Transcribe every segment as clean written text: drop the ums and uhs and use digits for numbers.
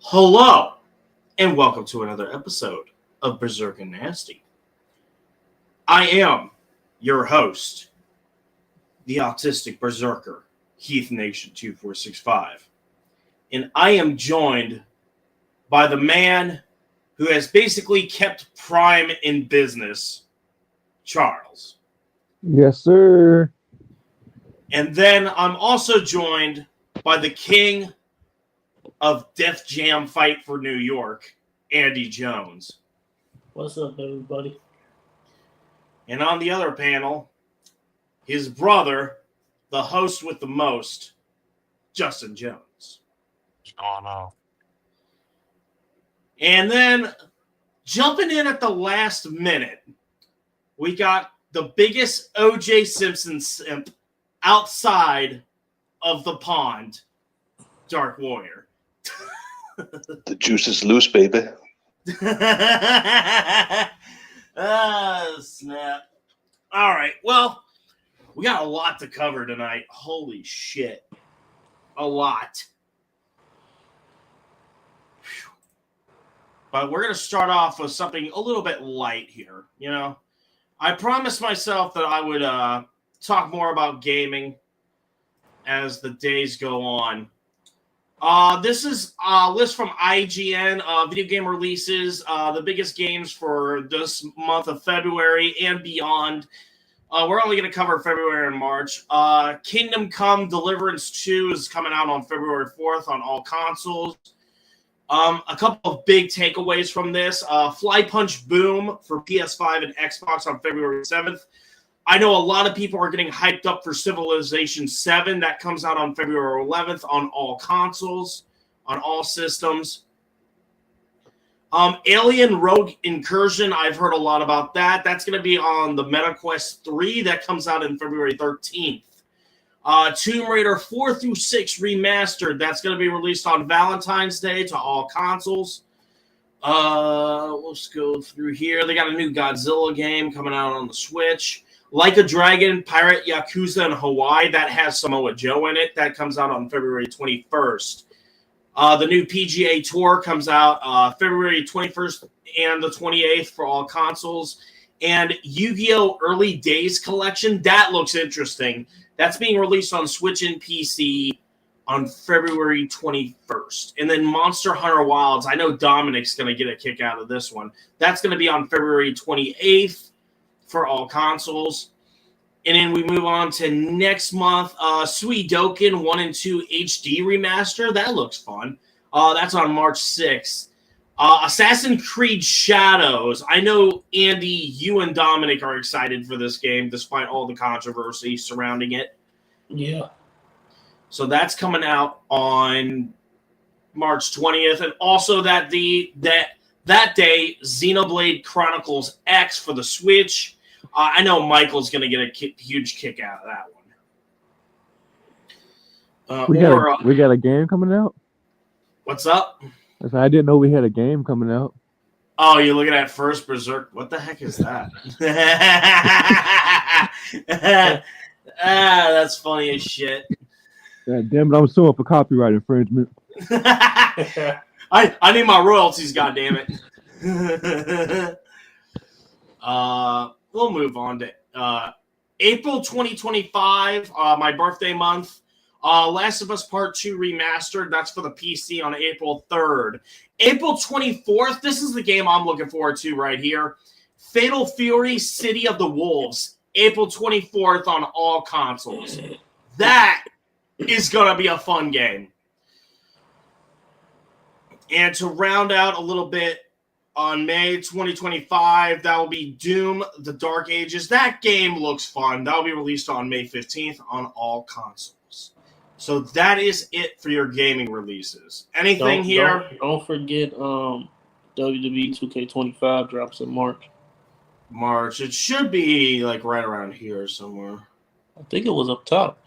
Hello, and welcome to another episode of Berserk and Nasty. I am your host, the autistic berserker, Heath Nation 2465. And I am joined by the man who has basically kept Prime in business, Charles. Yes, sir. And then I'm also joined by the king of Def Jam Fight for New York, Andy Jones. What's up, everybody? And on the other panel, his brother, the host with the most, Justin Jones. What's going on? And then, jumping in at the last minute, we got the biggest O.J. Simpson simp outside of the pond, Dark Warrior. The juice is loose, baby. Snap. All right. Well, we got a lot to cover tonight. Holy shit. A lot. Whew. But we're going to start off with something a little bit light here. You know, I promised myself that I would talk more about gaming as the days go on. This is a list from IGN, video game releases, the biggest games for this month of February and beyond. We're only going to cover February and March. Kingdom Come Deliverance 2 is coming out on February 4th on all consoles. A couple of big takeaways from this. Fly Punch Boom for PS5 and Xbox on February 7th. I know a lot of people are getting hyped up for Civilization 7. That comes out on February 11th on all consoles, on all systems. Alien Rogue Incursion, I've heard a lot about that. That's going to be on the MetaQuest 3. That comes out in February 13th. Tomb Raider 4 through 6 Remastered. That's going to be released on Valentine's Day to all consoles. Let's go through here. They got a new Godzilla game coming out on the Switch. Like a Dragon, Pirate Yakuza in Hawaii, that has Samoa Joe in it. That comes out on February 21st. The new PGA Tour comes out February 21st and the 28th for all consoles. And Yu-Gi-Oh! Early Days Collection, that looks interesting. That's being released on Switch and PC on February 21st. And then Monster Hunter Wilds, I know Dominic's going to get a kick out of this one. That's going to be on February 28th. For all consoles. And then we move on to next month. Suikoden 1 and 2 HD Remaster. That looks fun. That's on March 6th. Assassin's Creed Shadows. I know, Andy, you and Dominic are excited for this game despite all the controversy surrounding it. Yeah. So that's coming out on March 20th. And also that day, Xenoblade Chronicles X for the Switch. I know Michael's going to get a huge kick out of that one. We got a game coming out? What's up? I didn't know we had a game coming out. Oh, you're looking at First Berserk? What the heck is that? That's funny as shit. God damn it, I'm suing for copyright infringement. I need my royalties, goddammit. We'll move on to April 2025, my birthday month. Last of Us Part 2 Remastered. That's for the PC on April 3rd. April 24th, this is the game I'm looking forward to right here. Fatal Fury City of the Wolves. April 24th on all consoles. That is going to be a fun game. And to round out a little bit, on May 2025, that will be Doom, The Dark Ages. That game looks fun. That will be released on May 15th on all consoles. So that is it for your gaming releases. Anything here? Don't forget WWE 2K25 drops in March. March. It should be like right around here somewhere. I think it was up top.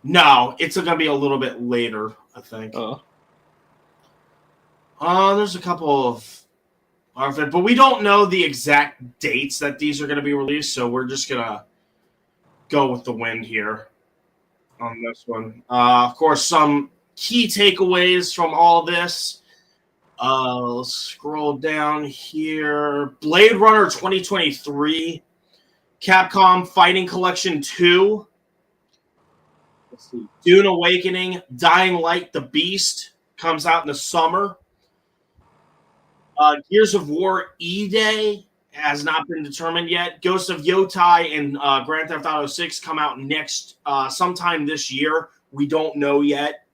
No, it's going to be a little bit later, I think. There's a couple of... But we don't know the exact dates that these are going to be released, so we're just going to go with the wind here on this one. Of course, some key takeaways from all this. Let's scroll down here. Blade Runner 2023, Capcom Fighting Collection 2. Let's see. Dune Awakening, Dying Light the Beast comes out in the summer. Gears of War E-Day has not been determined yet. Ghost of Yotai and Grand Theft Auto 6 come out next sometime this year. We don't know yet.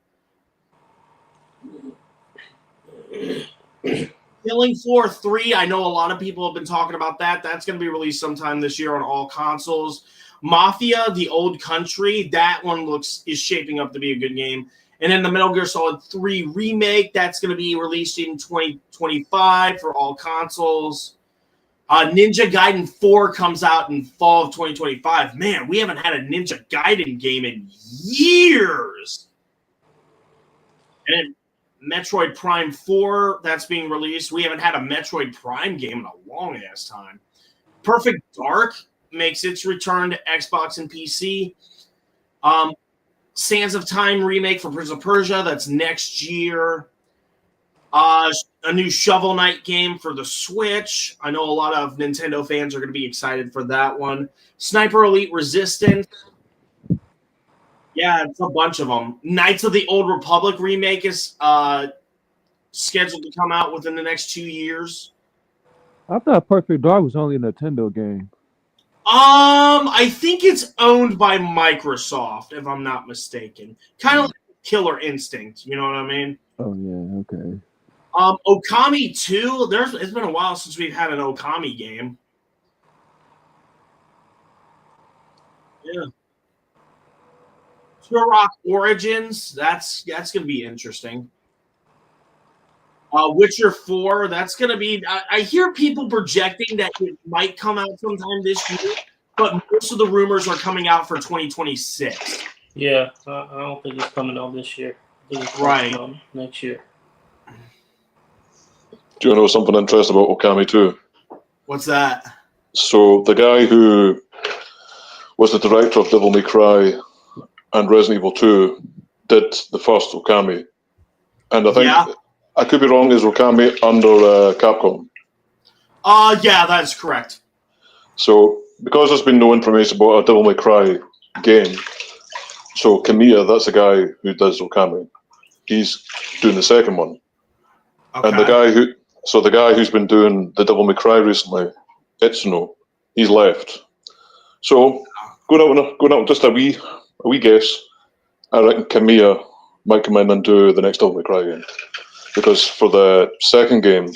Killing Floor 3, I know a lot of people have been talking about that. That's going to be released sometime this year on all consoles. Mafia, The Old Country, that one is shaping up to be a good game. And then the Metal Gear Solid 3 remake, that's going to be released in 2025 for all consoles. Ninja Gaiden 4 comes out in fall of 2025. Man, we haven't had a Ninja Gaiden game in years. And Metroid Prime 4, that's being released. We haven't had a Metroid Prime game in a long-ass time. Perfect Dark makes its return to Xbox and PC. Sands of Time remake for Prince of Persia, that's next year. A new Shovel Knight game for the Switch. I know a lot of Nintendo fans are going to be excited for that one. Sniper Elite Resistance. Yeah, it's a bunch of them. Knights of the Old Republic remake is scheduled to come out within the next 2 years. I thought Perfect Dark was only a Nintendo game. I think it's owned by Microsoft, if I'm not mistaken. Kind of like Killer Instinct, you know what I mean? Oh yeah, okay. Okami 2, it's been a while since we've had an Okami game. Yeah. Turok Origins, that's going to be interesting. Witcher 4, that's going to be... I hear people projecting that it might come out sometime this year, but most of the rumors are coming out for 2026. Yeah, I don't think it's coming out this year. I think it's Right. coming out next year. Do you know something interesting about Okami too? What's that? So the guy who was the director of Devil May Cry and Resident Evil 2 did the first Okami. And I think, I could be wrong, is Okami under Capcom? Yeah, that's correct. So, because there's been no information about a Devil May Cry game, so Kamiya, that's the guy who does Okami. He's doing the second one. Okay. And the guy who's been doing the Devil May Cry recently, Itsuno, he's left. So, going out just a wee guess, I reckon Kamiya might come in and do the next Devil May Cry game. Because for the second game,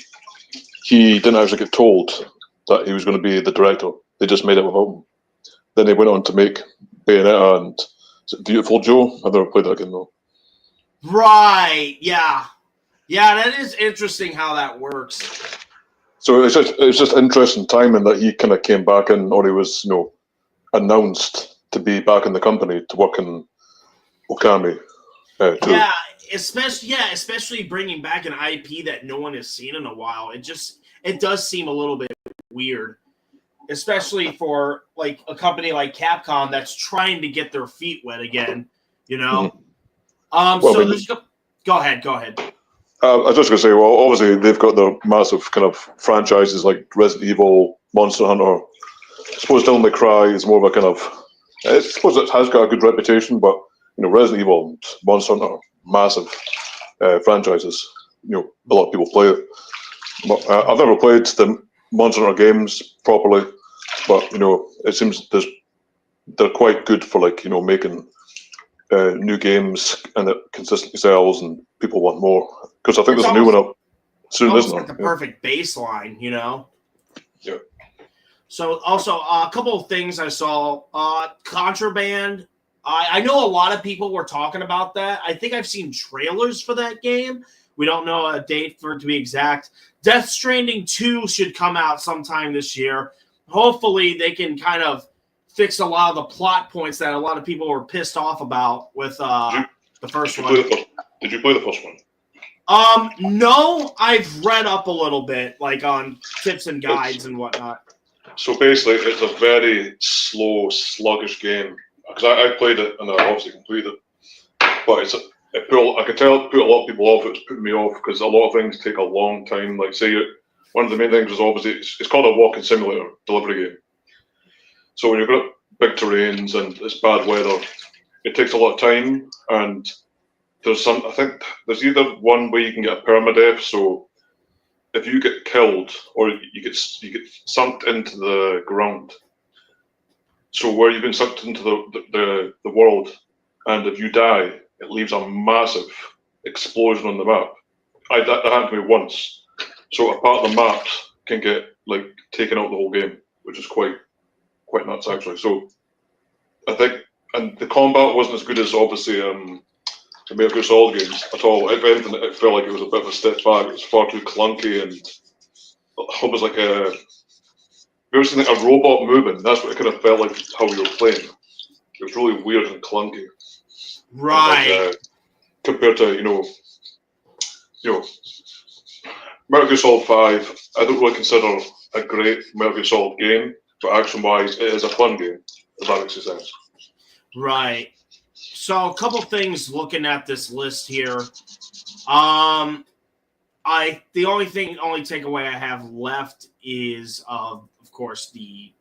he didn't actually get told that he was going to be the director. They just made it without him. Then he went on to make Bayonetta and Beautiful Joe. I've never played that game though. Right, yeah. Yeah, that is interesting how that works. So it's just interesting timing that he kind of came back in, or he was, announced to be back in the company to work in Okami too. Yeah, especially bringing back an IP that no one has seen in a while. It does seem a little bit weird, especially for like a company like Capcom that's trying to get their feet wet again. You know. Go ahead. I was just going to say, well, obviously they've got their massive kind of franchises like Resident Evil, Monster Hunter. I suppose Devil May Cry is more of a kind of, I suppose it has got a good reputation, but Resident Evil and Monster Hunter, massive franchises. A lot of people play it. But, I've never played the Monster Hunter games properly, but it seems they're quite good for making new games, and it consistently sells and people want more. Because I think there's a new one up soon, isn't there? Like the perfect baseline, Yeah. So also a couple of things I saw. Contraband. I know a lot of people were talking about that. I think I've seen trailers for that game. We don't know a date for it to be exact. Death Stranding 2 should come out sometime this year. Hopefully they can kind of fix a lot of the plot points that a lot of people were pissed off about with the first one. Did you play the first one? No, I've read up a little bit, like on tips and guides and whatnot. So basically, it's a very slow, sluggish game. Because I played it and I obviously completed it, but I could tell it put a lot of people off. It was putting me off because a lot of things take a long time. Like, say, one of the main things is obviously it's called a walking simulator delivery game. So when you've got big terrains and it's bad weather, it takes a lot of time. And I think there's either one way you can get a permadeath. So if you get killed or you get sunk into the ground, so where you've been sucked into the world, and if you die, it leaves a massive explosion on the map. That happened to me once. So a part of the map can get like taken out the whole game, which is quite nuts actually. So I think, and the combat wasn't as good as obviously the Metal Gear Solid games at all. If anything, it felt like it was a bit of a step back. It was far too clunky and almost like a. You ever seen like a robot moving? That's what it kind of felt like how we were playing. It was really weird and clunky. Right. Like, compared to Metal Gear Solid 5, I don't really consider a great Metal Gear Solid game, but action-wise, it is a fun game. If that makes sense. Right. So a couple things looking at this list here. The only takeaway I have left is of course the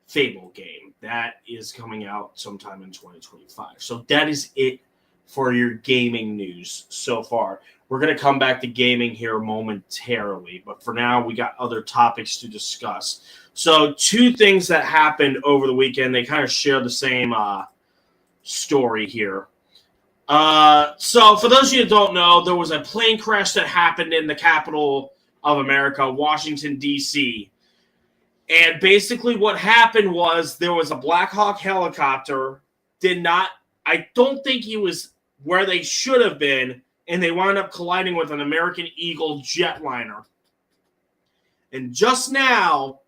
Fable game that is coming out sometime in 2025. So that is it for your gaming news so far. We're going to come back to gaming here momentarily, but for now we got other topics to discuss. So two things that happened over the weekend, they kind of share the same story here. So for those of you who don't know, there was a plane crash that happened in the capital of America, Washington, D.C. And basically what happened was there was a Black Hawk helicopter, I don't think he was where they should have been, and they wound up colliding with an American Eagle jetliner. And just now,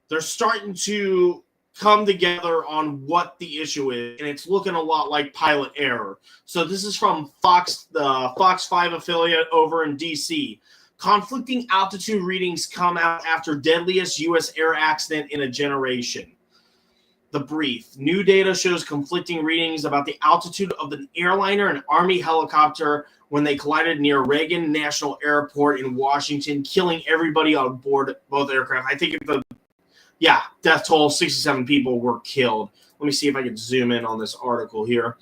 they're starting to come together on what the issue is, and it's looking a lot like pilot error. So this is from Fox, the Fox 5 affiliate over in D.C. Conflicting altitude readings come out after deadliest U.S. air accident in a generation. The brief. New data shows conflicting readings about the altitude of the airliner and Army helicopter when they collided near Reagan National Airport in Washington, killing everybody on board both aircraft. I think death toll, 67 people were killed. Let me see if I can zoom in on this article here.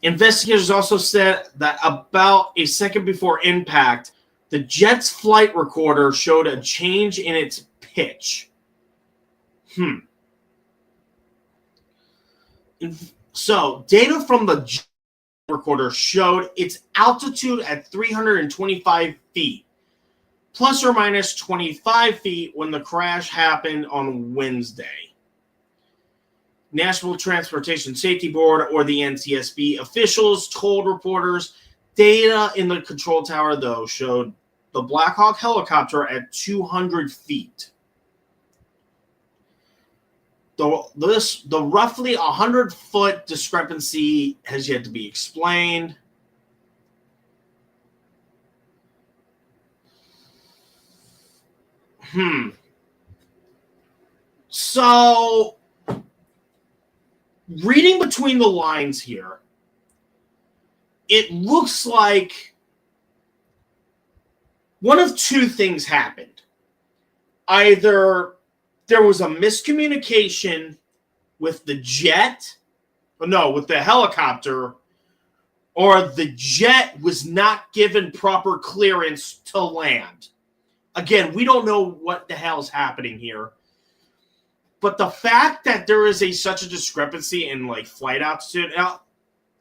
Investigators also said that about a second before impact, the jet's flight recorder showed a change in its pitch. So, data from the jet recorder showed its altitude at 325 feet, plus or minus 25 feet when the crash happened on Wednesday. National Transportation Safety Board, or the NTSB, officials told reporters data in the control tower, though, showed the Black Hawk helicopter at 200 feet. The roughly 100-foot discrepancy has yet to be explained. So, reading between the lines here, it looks like one of two things happened. Either there was a miscommunication with the helicopter, or the jet was not given proper clearance to land. Again, we don't know what the hell is happening here. But the fact that there is such a discrepancy in flight altitude, now,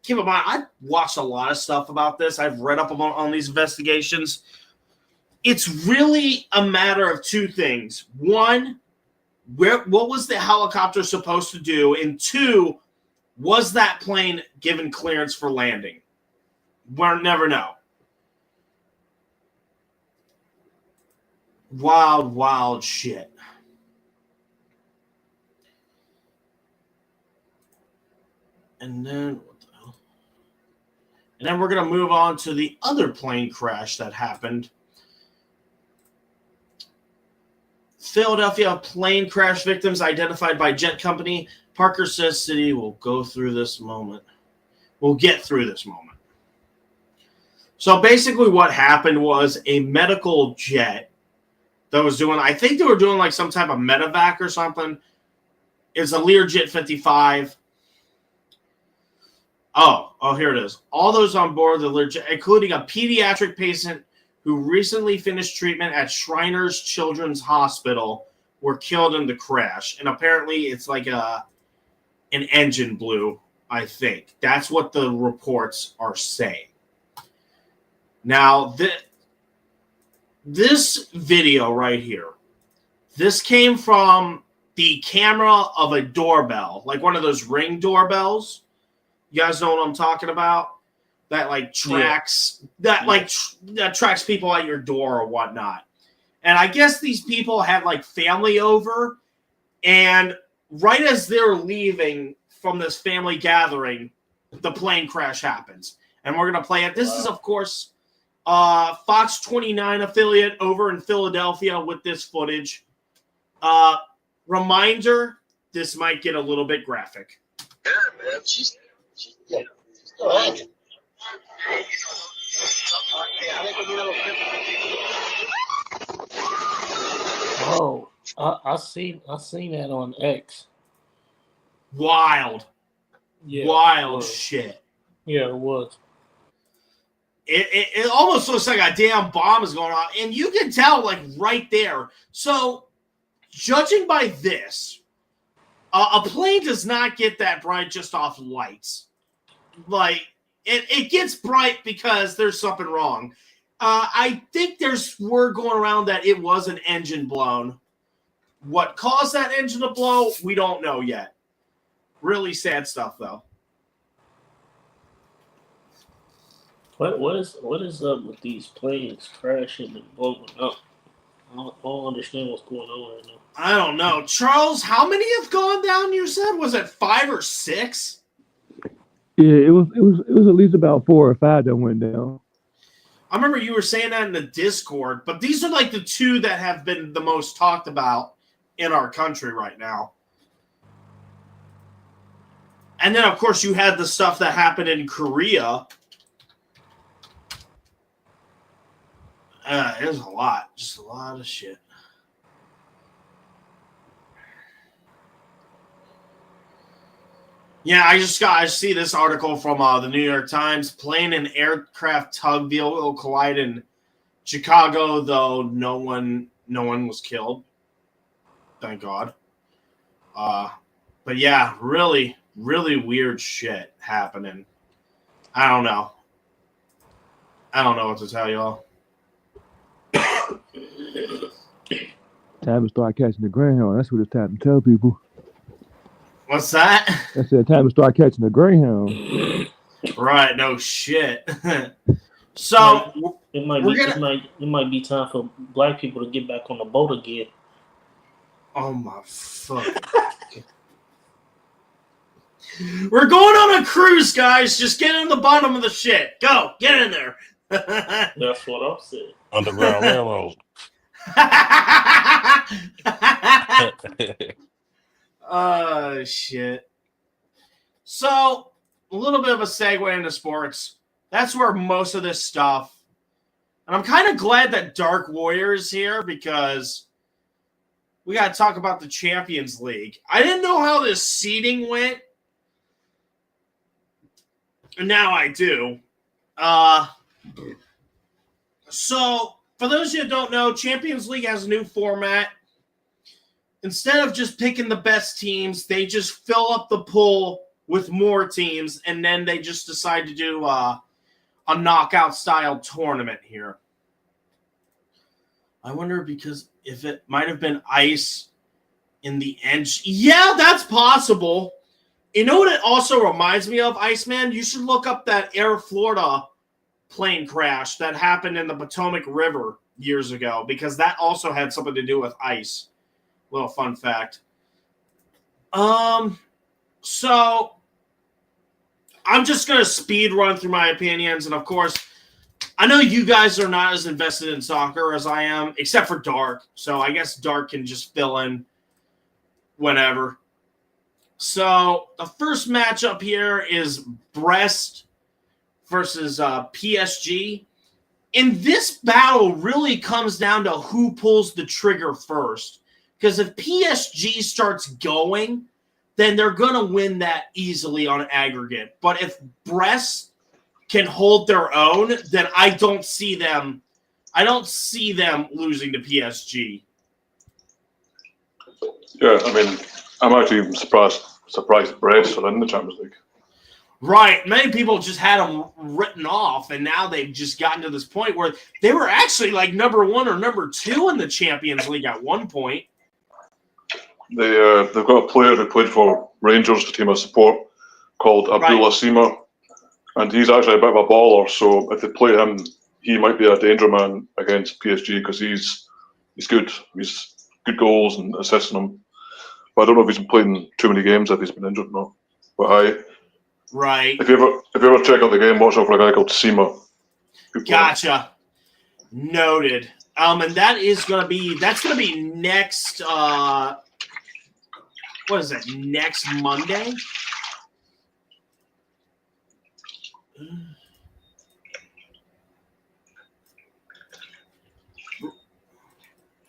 keep in mind, I've watched a lot of stuff about this. I've read up on these investigations. It's really a matter of two things. One, what was the helicopter supposed to do? And two, was that plane given clearance for landing? We'll never know. Wild, wild shit. And then what the hell? And then we're going to move on to the other plane crash that happened. Philadelphia plane crash victims identified by jet company. Parker says city will go through this moment. We'll get through this moment. So basically what happened was a medical jet that was doing, I think they were doing like some type of medevac or something. It's a Learjet 55. Oh, here it is. All those on board the Learjet, including a pediatric patient who recently finished treatment at Shriners Children's Hospital, were killed in the crash. And apparently it's like an engine blew, I think. That's what the reports are saying. Now, this video right here, this came from the camera of a doorbell, like one of those Ring doorbells. You guys know what I'm talking about? That like tracks that tracks people at your door or whatnot. And I guess these people had like family over, and right as they're leaving from this family gathering, the plane crash happens. And we're gonna play it. This is, of course, Fox 29 affiliate over in Philadelphia with this footage. Reminder: this might get a little bit graphic. Yeah, man. She's still hanging. Oh, I seen that on X. Wild shit. Yeah, it was. It almost looks like a damn bomb is going on, and you can tell like right there. So, judging by this, a plane does not get that bright just off lights. Like it gets bright because there's something wrong. I think there's word going around that it was an engine blown. What caused that engine to blow, we don't know yet. Really sad stuff, though. What is up with these planes crashing and blowing up? I don't understand what's going on right now. I don't know. Charles, how many have gone down, you said? Was it 5 or 6? Yeah, it was at least about 4 or 5 that went down. I remember you were saying that in the Discord, but these are like the 2 that have been the most talked about in our country right now. And then, of course, you had the stuff that happened in Korea. It was a lot. Just a lot of shit. Yeah, I see this article from the New York Times. Plane and aircraft tug will collide in Chicago, though no one was killed. Thank God. But yeah, really, really weird shit happening. I don't know what to tell y'all. Time to start catching the Greyhound. That's what it's time to tell people. What's that? I said time to start catching the Greyhound. Right, no shit. So it might be time for black people to get back on the boat again. Oh my fuck. We're going on a cruise, guys. Just get in the bottom of the shit. Go, get in there. That's what I'm saying. Underground Railroad. Oh, shit. So, a little bit of a segue into sports. That's where most of this stuff. And I'm kind of glad that Dark Warrior is here because we got to talk about the Champions League. I didn't know how this seeding went. And now I do. So, for those of you that don't know, Champions League has a new format. Instead of just picking the best teams, they just fill up the pool with more teams, and then they just decide to do a knockout-style tournament here. I wonder because if it might have been ice in the end. Yeah, that's possible. You know what it also reminds me of, Iceman? You should look up that Air Florida plane crash that happened in the Potomac River years ago, because that also had something to do with ice. Little fun fact. So I'm just going to speed run through my opinions. And of course, I know you guys are not as invested in soccer as I am, except for Dark. So I guess Dark can just fill in whenever. So the first matchup here is Brest versus PSG. And this battle really comes down to who pulls the trigger first. Because if PSG starts going, then they're going to win that easily on aggregate. But if Brest can hold their own, then I don't see them losing to PSG. Yeah, I mean, I'm actually surprised Brest are in the Champions League. Right. Many people just had them written off, and now they've just gotten to this point where they were actually like number 1 or number 2 in the Champions League at one point. They've got a player who played for Rangers, the team of support, called Abdullah Sima, and he's actually a bit of a baller. So if they play him, he might be a danger man against PSG because he's good. He's good goals and assisting them. But I don't know if he's been playing too many games, if he's been injured or not. But if you ever check out the game, watch out for a guy called Sima. Gotcha. Noted. And that's gonna be next what is it? Next Monday?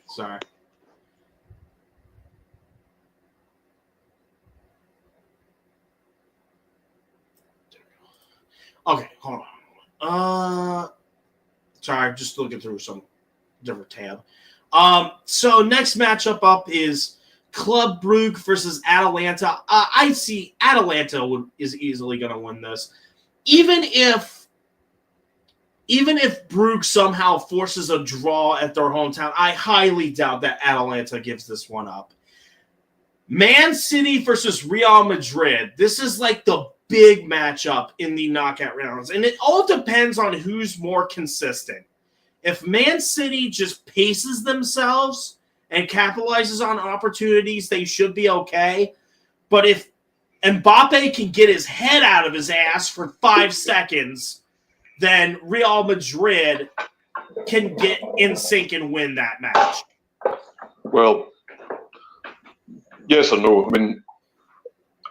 Sorry. Okay, hold on. Sorry, just looking through some different tab. So next matchup up is Club Brugge versus Atalanta. I see Atalanta is easily going to win this. Even if Brugge somehow forces a draw at their hometown, I highly doubt that Atalanta gives this one up. Man City versus Real Madrid. This is like the big matchup in the knockout rounds. And it all depends on who's more consistent. If Man City just paces themselves and capitalizes on opportunities, they should be okay. But if Mbappe can get his head out of his ass for 5 seconds, then Real Madrid can get in sync and win that match. Well, yes or no. I mean,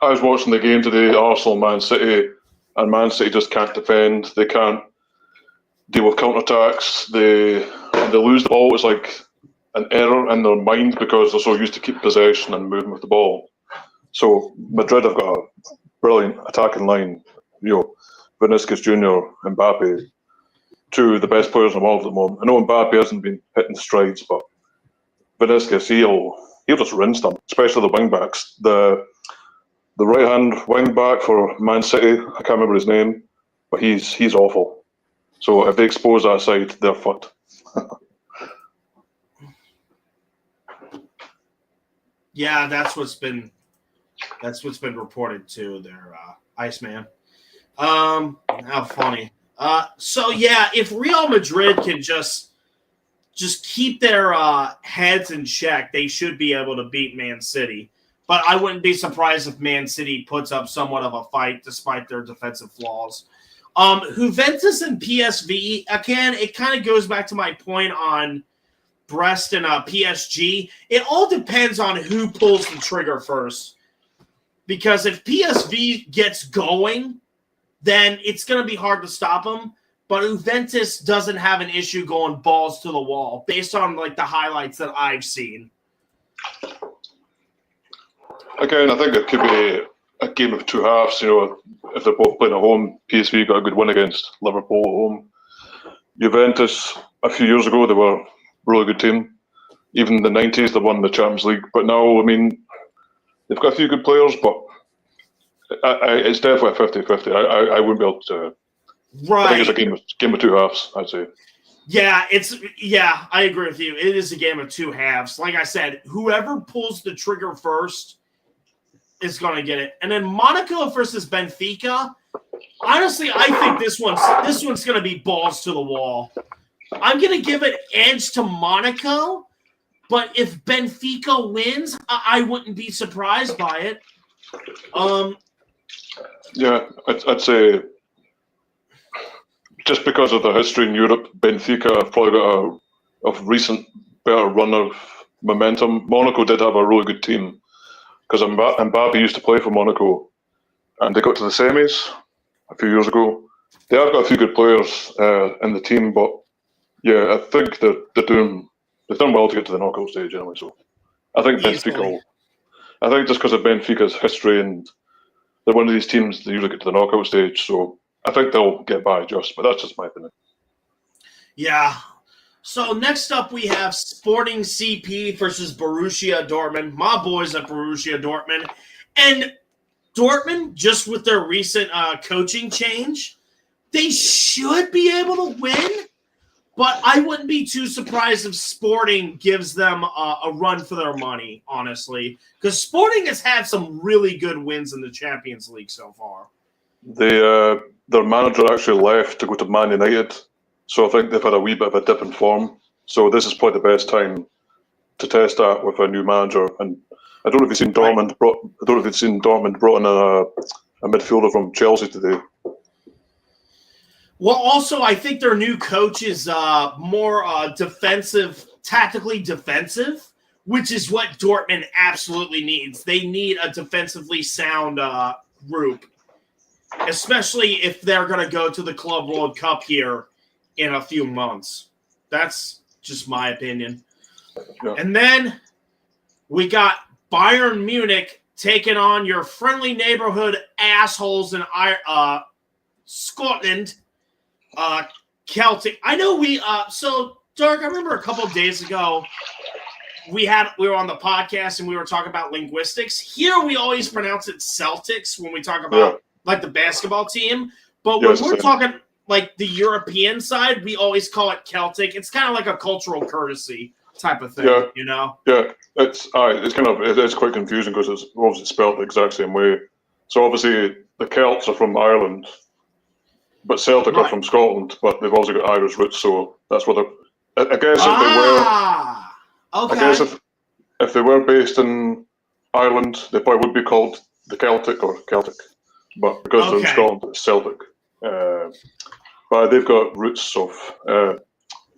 I was watching the game today, Arsenal, Man City, and Man City just can't defend. They can't deal with counter-attacks. They lose the ball. It's like an error in their mind because they're so used to keep possession and moving with the ball. So Madrid have got a brilliant attacking line. Vinicius Jr., Mbappe, 2 of the best players in the world at the moment. I know Mbappe hasn't been hitting strides, but Vinicius, he'll just rinse them, especially the wing-backs. The right-hand wing-back for Man City, I can't remember his name, but he's awful. So if they expose that side, they're fucked. Yeah, that's what's been reported too. Their Iceman. How funny. So yeah, if Real Madrid can just keep their heads in check, they should be able to beat Man City. But I wouldn't be surprised if Man City puts up somewhat of a fight despite their defensive flaws. Juventus and PSV, again, it kind of goes back to my point on Brest and PSG. It all depends on who pulls the trigger first. Because if PSV gets going, then it's going to be hard to stop them. But Juventus doesn't have an issue going balls to the wall based on like the highlights that I've seen. Again, I think it could be a game of 2 halves. If they're both playing at home, PSV got a good win against Liverpool at home. Juventus, a few years ago, they were a really good team. Even in the 90s, they won the Champions League. But now, I mean, they've got a few good players, but it's definitely a 50-50. I wouldn't be able to. Right. I think it's a game of 2 halves, I'd say. Yeah, I agree with you. It is a game of 2 halves. Like I said, whoever pulls the trigger first is going to get it. And then Monaco versus Benfica. Honestly, I think this one's going to be balls to the wall. I'm going to give it edge to Monaco, but if Benfica wins, I wouldn't be surprised by it. Yeah, I'd say just because of the history in Europe, Benfica have probably got a recent better run of momentum. Monaco did have a really good team because Mbappe used to play for Monaco, and they got to the semis a few years ago. They have got a few good players in the team, but yeah, I think they've done well to get to the knockout stage anyway. So I think Benfica. I think just because of Benfica's history and they're one of these teams that usually get to the knockout stage, so I think they'll get by just. But that's just my opinion. Yeah. So next up we have Sporting CP versus Borussia Dortmund. My boys at Borussia Dortmund. And Dortmund, just with their recent coaching change, they should be able to win. But I wouldn't be too surprised if Sporting gives them a run for their money, honestly. Because Sporting has had some really good wins in the Champions League so far. Their manager actually left to go to Man United. So I think they've had a wee bit of a dip in form. So this is probably the best time to test that with a new manager. And I don't know if you've seen Dortmund. Brought in a midfielder from Chelsea today. Well, also I think their new coach is more defensive, tactically defensive, which is what Dortmund absolutely needs. They need a defensively sound group, especially if they're going to go to the Club World Cup here in a few months. That's just my opinion. Yeah. And then we got Bayern Munich taking on your friendly neighborhood assholes in Scotland, Celtic. I know so Dark, I remember a couple of days ago we were on the podcast and we were talking about linguistics. Here we always pronounce it Celtics when we talk about like the basketball team. But when we're talking like the European side, we always call it Celtic. It's kind of like a cultural courtesy type of thing, you know? Yeah, it's quite confusing because it's obviously spelled the exact same way. So obviously the Celts are from Ireland, but Celtic are from Scotland, but they've also got Irish roots, so that's what they're. I guess if they were, okay. I guess if they were based in Ireland, they probably would be called the Celtic or Celtic, but because they're in Scotland, it's Celtic. But they've got roots of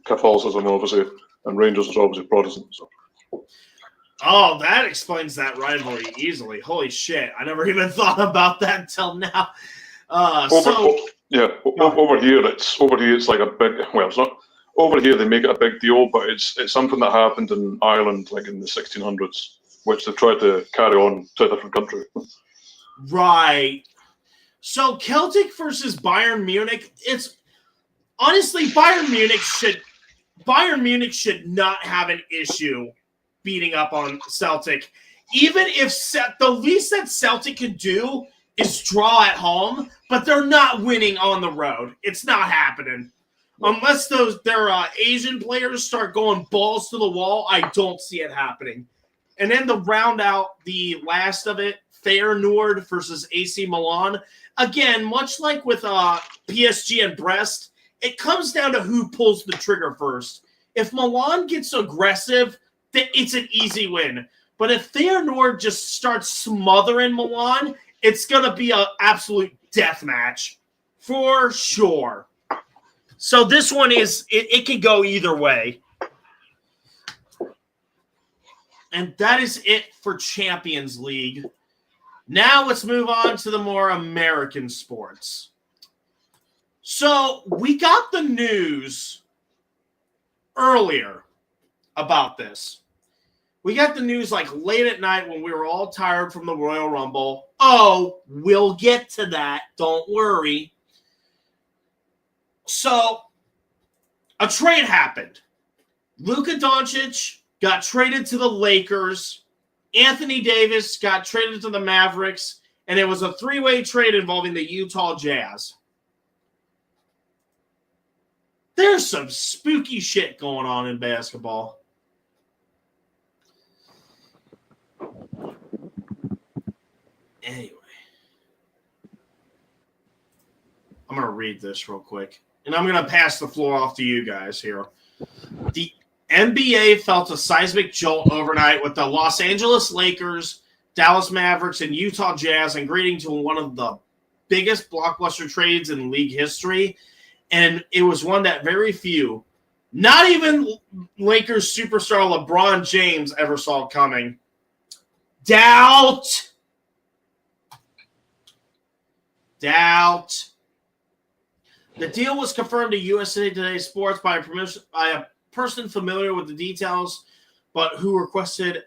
Catholicism, obviously, and Rangers is obviously Protestant. So. Oh, that explains that rivalry easily. Holy shit! I never even thought about that until now. Over here it's like a big. Well, it's not over here. They make it a big deal, but it's something that happened in Ireland, like in the 1600s, which they've tried to carry on to a different country. Right. So Celtic versus Bayern Munich. It's honestly Bayern Munich should not have an issue beating up on Celtic. Even if the least that Celtic could do is draw at home, but they're not winning on the road. It's not happening. Unless their Asian players start going balls to the wall, I don't see it happening. And then to round out the last of it, Feyenoord versus AC Milan. Again, much like with PSG and Brest, it comes down to who pulls the trigger first. If Milan gets aggressive, it's an easy win. But if Feyenoord just starts smothering Milan, it's going to be an absolute death match for sure. So this one it could go either way. And that is it for Champions League. Now let's move on to the more American sports. So we got the news earlier about this. We got the news like late at night when we were all tired from the Royal Rumble. Oh, we'll get to that. Don't worry. So a trade happened. Luka Doncic got traded to the Lakers. Anthony Davis got traded to the Mavericks. And it was a three-way trade involving the Utah Jazz. There's some spooky shit going on in basketball. Anyway, I'm going to read this real quick. And I'm going to pass the floor off to you guys here. The NBA felt a seismic jolt overnight with the Los Angeles Lakers, Dallas Mavericks, and Utah Jazz agreeing to one of the biggest blockbuster trades in league history. And it was one that very few, not even Lakers superstar LeBron James, ever saw coming. Doubt. The deal was confirmed to USA Today Sports by a person familiar with the details, but who requested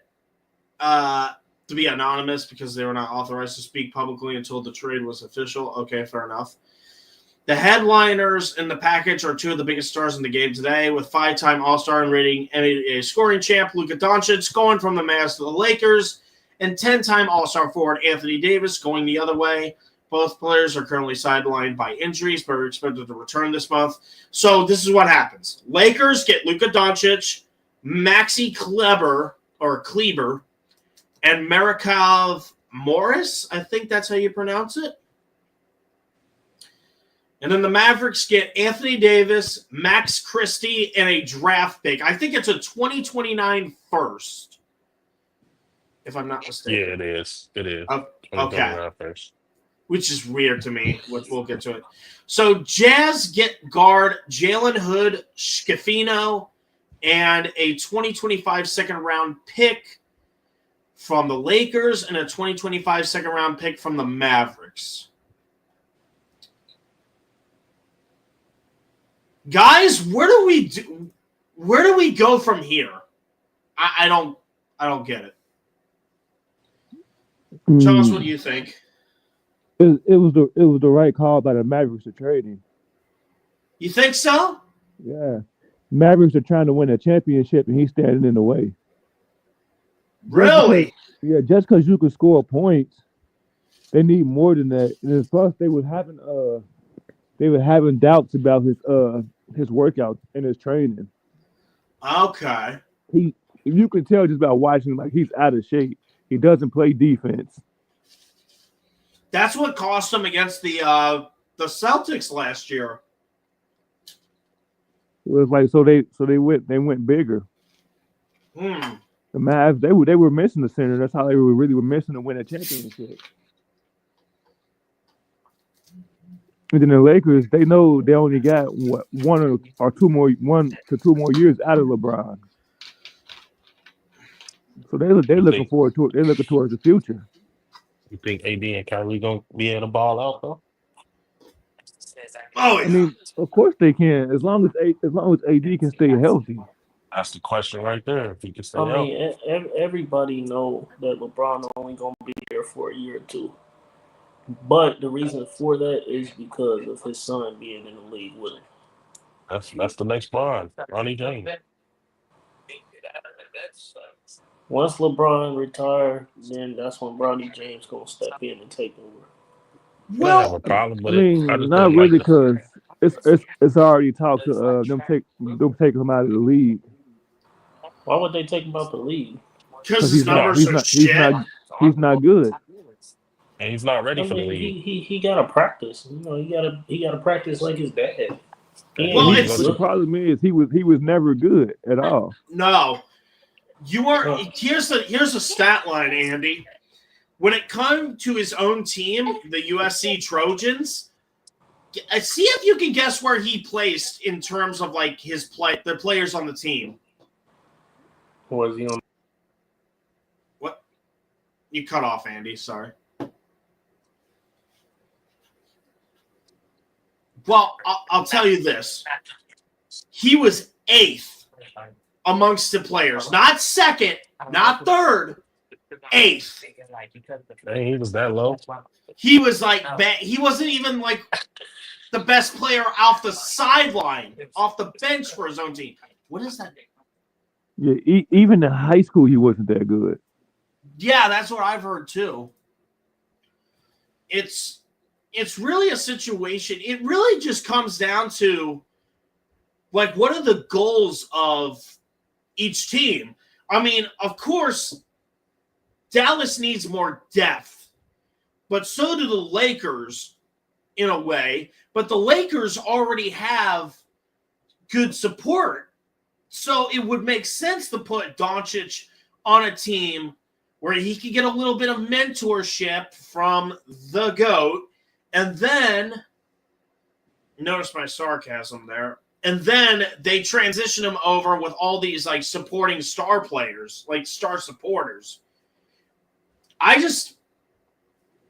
to be anonymous because they were not authorized to speak publicly until the trade was official. Okay, fair enough. The headliners in the package are two of the biggest stars in the game today, with 5-time All-Star and rating NBA scoring champ Luka Doncic going from the Mavs to the Lakers, and 10-time All-Star forward Anthony Davis going the other way. Both players are currently sidelined by injuries, but are expected to return this month. So this is what happens. Lakers get Luka Doncic, Maxi Kleber, and Markieff Morris. I think that's how you pronounce it. And then the Mavericks get Anthony Davis, Max Christie, and a draft pick. I think it's a 2029 first, if I'm not mistaken. Yeah, it is. It is. Okay. Which is weird to me, which we'll get to it. So Jazz get guard Jalen Hood, Schifino, and a 2025 second-round pick from the Lakers and a 2025 second-round pick from the Mavericks. Guys, where do we go from here? I don't get it. Josh, what do you think? It was the right call by the Mavericks to trade him. You think so? Yeah. Mavericks are trying to win a championship and he's standing in the way. Really? Just because you can score points, they need more than that. And plus, they were having doubts about his workouts and his training. Okay. You can tell just by watching him, like he's out of shape. He doesn't play defense. That's what cost him against the Celtics last year. It was like they went bigger. The Mavs they were missing the center. That's how they were missing to win a championship. And then the Lakers, they know they only got one to two more years out of LeBron. So they're looking forward to it. They're looking towards the future. You think AD and Kyrie gonna be able to ball out though? Oh, I mean, of course they can, as long as AD can stay healthy. That's the question right there. If he can stay out. I mean, everybody know that LeBron only gonna be here for a year or two. But the reason for that is because of his son being in the league with him. That's the next Bron, Ronnie James. Once LeBron retire, then that's when Ronnie James gonna step in and take over. I don't have a problem with it. Not really, because it's already talked to them taking him out of the league. Why would they take him out the league? Because his numbers are shit. He's not good. And he's not ready for the league. He gotta practice. You know, he gotta practice like his dad. Well, the problem is he was never good at all. No, you are. Here's the stat line, Andy. When it comes to his own team, the USC Trojans, see if you can guess where he placed in terms of like the players on the team. Was he on? What? You cut off, Andy. Sorry. Well, I'll tell you this. He was 8th amongst the players. Not 2nd, not 3rd, 8th. Dang, he was that low? He was like, he wasn't even like the best player off the sideline, off the bench for his own team. What is that? Yeah, even in high school, he wasn't that good. Yeah, that's what I've heard too. It's really a situation. It really just comes down to, like, what are the goals of each team? I mean, of course, Dallas needs more depth, but so do the Lakers in a way. But the Lakers already have good support. So it would make sense to put Doncic on a team where he could get a little bit of mentorship from the GOAT. And then, notice my sarcasm there, and then they transition him over with all these, like, supporting star players, like star supporters. I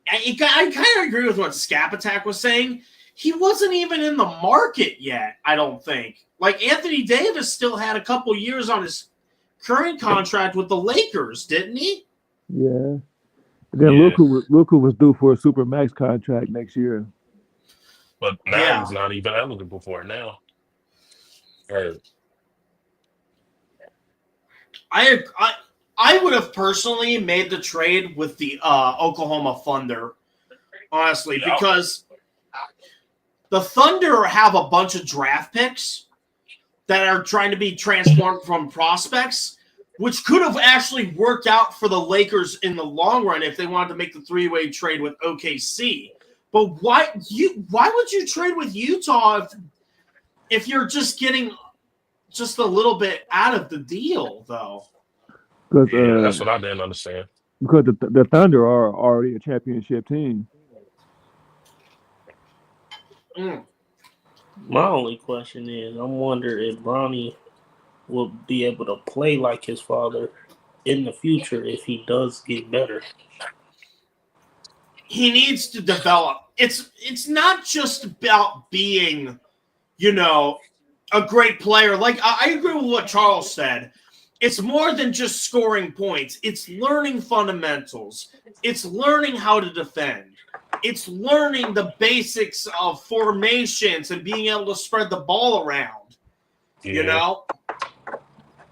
kind of agree with what Scap Attack was saying. He wasn't even in the market yet, I don't think. Like, Anthony Davis still had a couple years on his current contract with the Lakers, didn't he? Yeah. And then Luka was due for a super max contract next year. But now he's not even eligible for it now. Right. I would have personally made the trade with the Oklahoma Thunder, honestly, because the Thunder have a bunch of draft picks that are trying to be transformed from prospects, which could have actually worked out for the Lakers in the long run if they wanted to make the three-way trade with OKC. But why would you trade with Utah if you're just getting just a little bit out of the deal, though? Yeah, that's what I didn't understand. Because the Thunder are already a championship team. My only question is, I'm wondering if Bronny will be able to play like his father in the future if he does get better. He needs to develop. It's not just about being, a great player. Like, I agree with what Charles said. It's more than just scoring points. It's learning fundamentals. It's learning how to defend. It's learning the basics of formations and being able to spread the ball around.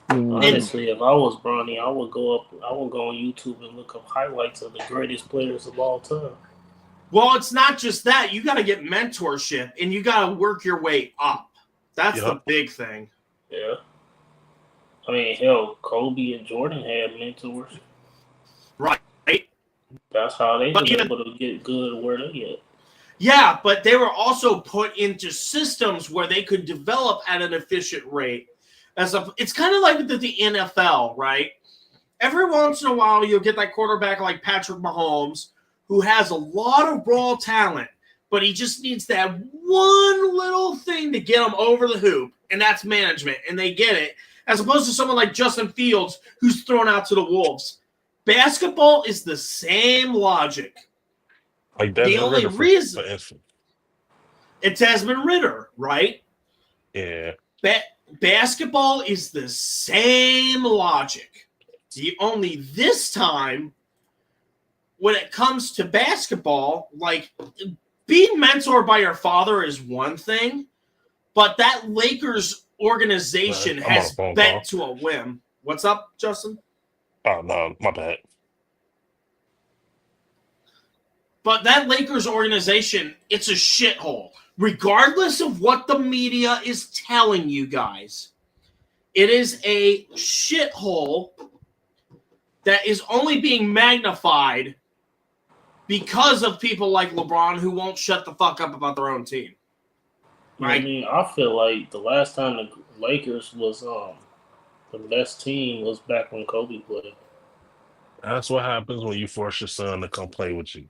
Honestly, if I was Bronny, I would go on YouTube and look up highlights of the greatest players of all time. Well, it's not just that. You got to get mentorship, and you got to work your way up. That's the big thing. Yeah. I mean, hell, Kobe and Jordan had mentors. Right. That's how they were able to get good where they at. Yeah, but they were also put into systems where they could develop at an efficient rate. It's kind of like the NFL, right? Every once in a while, you'll get that quarterback like Patrick Mahomes, who has a lot of raw talent, but he just needs that one little thing to get him over the hoop, and that's management, and they get it, as opposed to someone like Justin Fields, who's thrown out to the Wolves. Basketball is the same logic. Like the only reason it's Desmond Ritter, right? Yeah. Basketball is the same logic. The only this time, when it comes to basketball, like being mentored by your father is one thing, but that Lakers organization has bent to a whim. What's up, Justin? Oh, no, my bad. But that Lakers organization, it's a shithole. Regardless of what the media is telling you guys, it is a shithole that is only being magnified because of people like LeBron who won't shut the fuck up about their own team. Right? I mean, I feel like the last time the Lakers was the best team was back when Kobe played. That's what happens when you force your son to come play with you.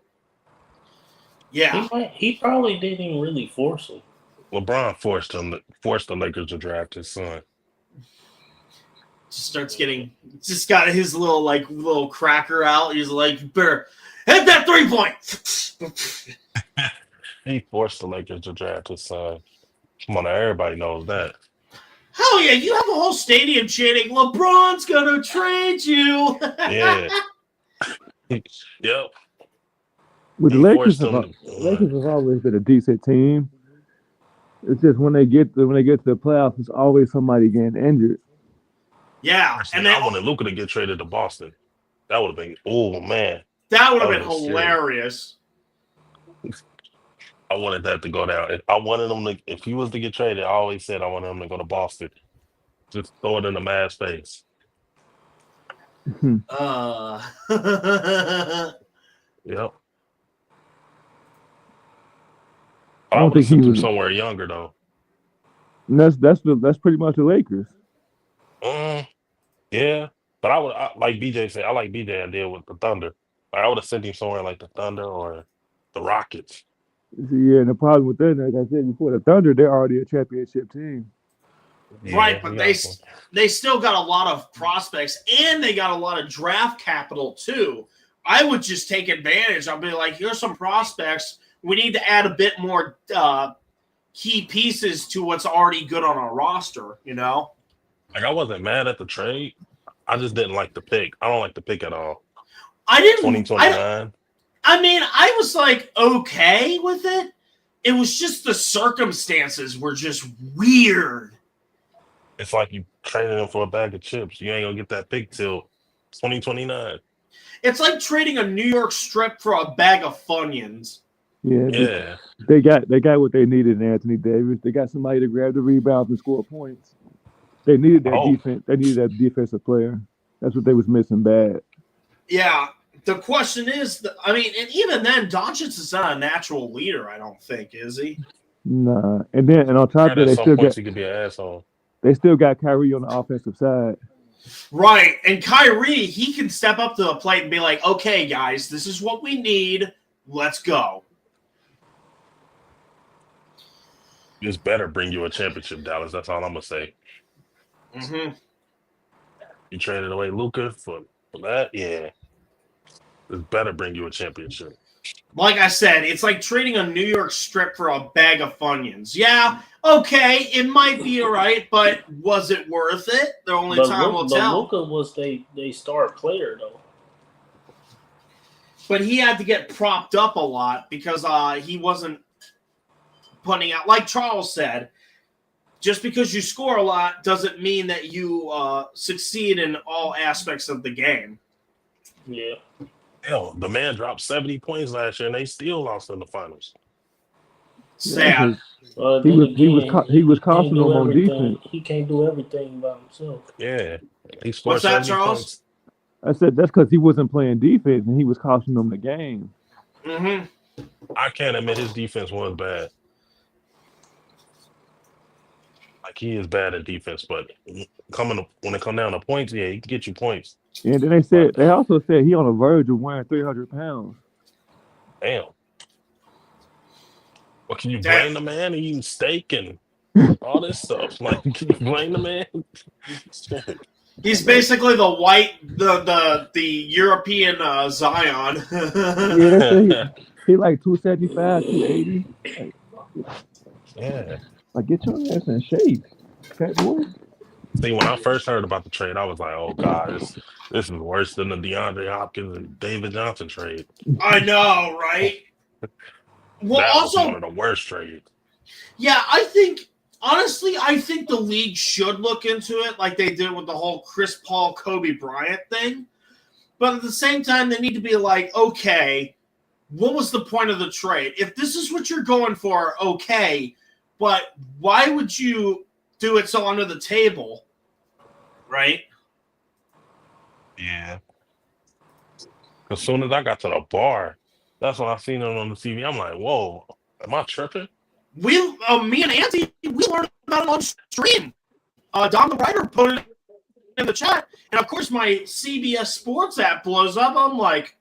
Yeah. He probably didn't really force him. LeBron forced the Lakers to draft his son. Just got his little cracker out. He's like, better hit that 3-point. He forced the Lakers to draft his son. Come on, everybody knows that. Hell yeah, you have a whole stadium chanting, LeBron's gonna trade you. Yeah. Yep. With the Lakers have always been a decent team. It's just when they get to the playoffs, it's always somebody getting injured. Yeah, and I wanted Luka to get traded to Boston. That would have been, oh man, that would have been hilarious. I wanted that to go down. I wanted him to, if he was to get traded, I always said I wanted him to go to Boston. Just throw it in the Mavs' face. Yep. I don't think he was somewhere younger though. And that's pretty much the Lakers. Yeah, but like BJ said, I like BJ idea with the Thunder. I would have sent him somewhere like the Thunder or the Rockets. Yeah, and the problem with that, like I said before, the Thunder, they're already a championship team. Yeah, right, but they still got a lot of prospects and they got a lot of draft capital too. I would just take advantage. I'll be like, here's some prospects. We need to add a bit more key pieces to what's already good on our roster, you know? Like, I wasn't mad at the trade. I just didn't like the pick. I don't like the pick at all. I didn't. 2029. I mean, I was like, okay with it. It was just the circumstances were just weird. It's like you traded him for a bag of chips. You ain't going to get that pick till 2029. It's like trading a New York strip for a bag of Funyuns. Yeah. They got what they needed in Anthony Davis. They got somebody to grab the rebounds and score points. They needed that defense. They needed that defensive player. That's what they was missing bad. Yeah. The question is, I mean, and even then, Doncic is not a natural leader, I don't think, is he? Nah. And on top of that, they still got, he could be an asshole. They still got Kyrie on the offensive side. Right. And Kyrie, he can step up to the plate and be like, okay, guys, this is what we need. Let's go. This better bring you a championship, Dallas. That's all I'm going to say. Mm-hmm. You traded away Luka for that? Yeah. This better bring you a championship. Like I said, it's like trading a New York strip for a bag of Funyuns. Yeah, okay, it might be all right, but was it worth it? The only time will tell. Luka was they star player, though. But he had to get propped up a lot because he wasn't putting out. Like Charles said, just because you score a lot doesn't mean that you succeed in all aspects of the game. Yeah. Hell, the man dropped 70 points last year, and they still lost in the finals. Sad. He was costing them on defense. He can't do everything by himself. Yeah. He scored What's that, 70 Charles? points. I said that's because he wasn't playing defense, and he was costing them the game. Mm-hmm. I can't admit his defense was bad. Like, he is bad at defense, but when it comes down to points, yeah, he can get you points. And then they also said he on the verge of wearing 300 pounds. Damn. Well, can you blame the man eating steak and all this stuff? Like, can you blame the man? He's basically the the European Zion. Yeah, he like 275, 280. Yeah. Like, get your ass in shape, fat boy. See, when I first heard about the trade, I was like, oh, God, this is worse than the DeAndre Hopkins and David Johnson trade. I know, right? Well, that also, was one of the worst trades. Yeah, honestly, I think the league should look into it like they did with the whole Chris Paul, Kobe Bryant thing. But at the same time, they need to be like, okay, what was the point of the trade? If this is what you're going for, okay, but why would you do it so under the table, right? Yeah. As soon as I got to the bar, that's when I seen it on the TV. I'm like, whoa, am I tripping? Me and Auntie, we learned about it on stream. Don the writer put it in the chat, and of course my CBS Sports app blows up. I'm like,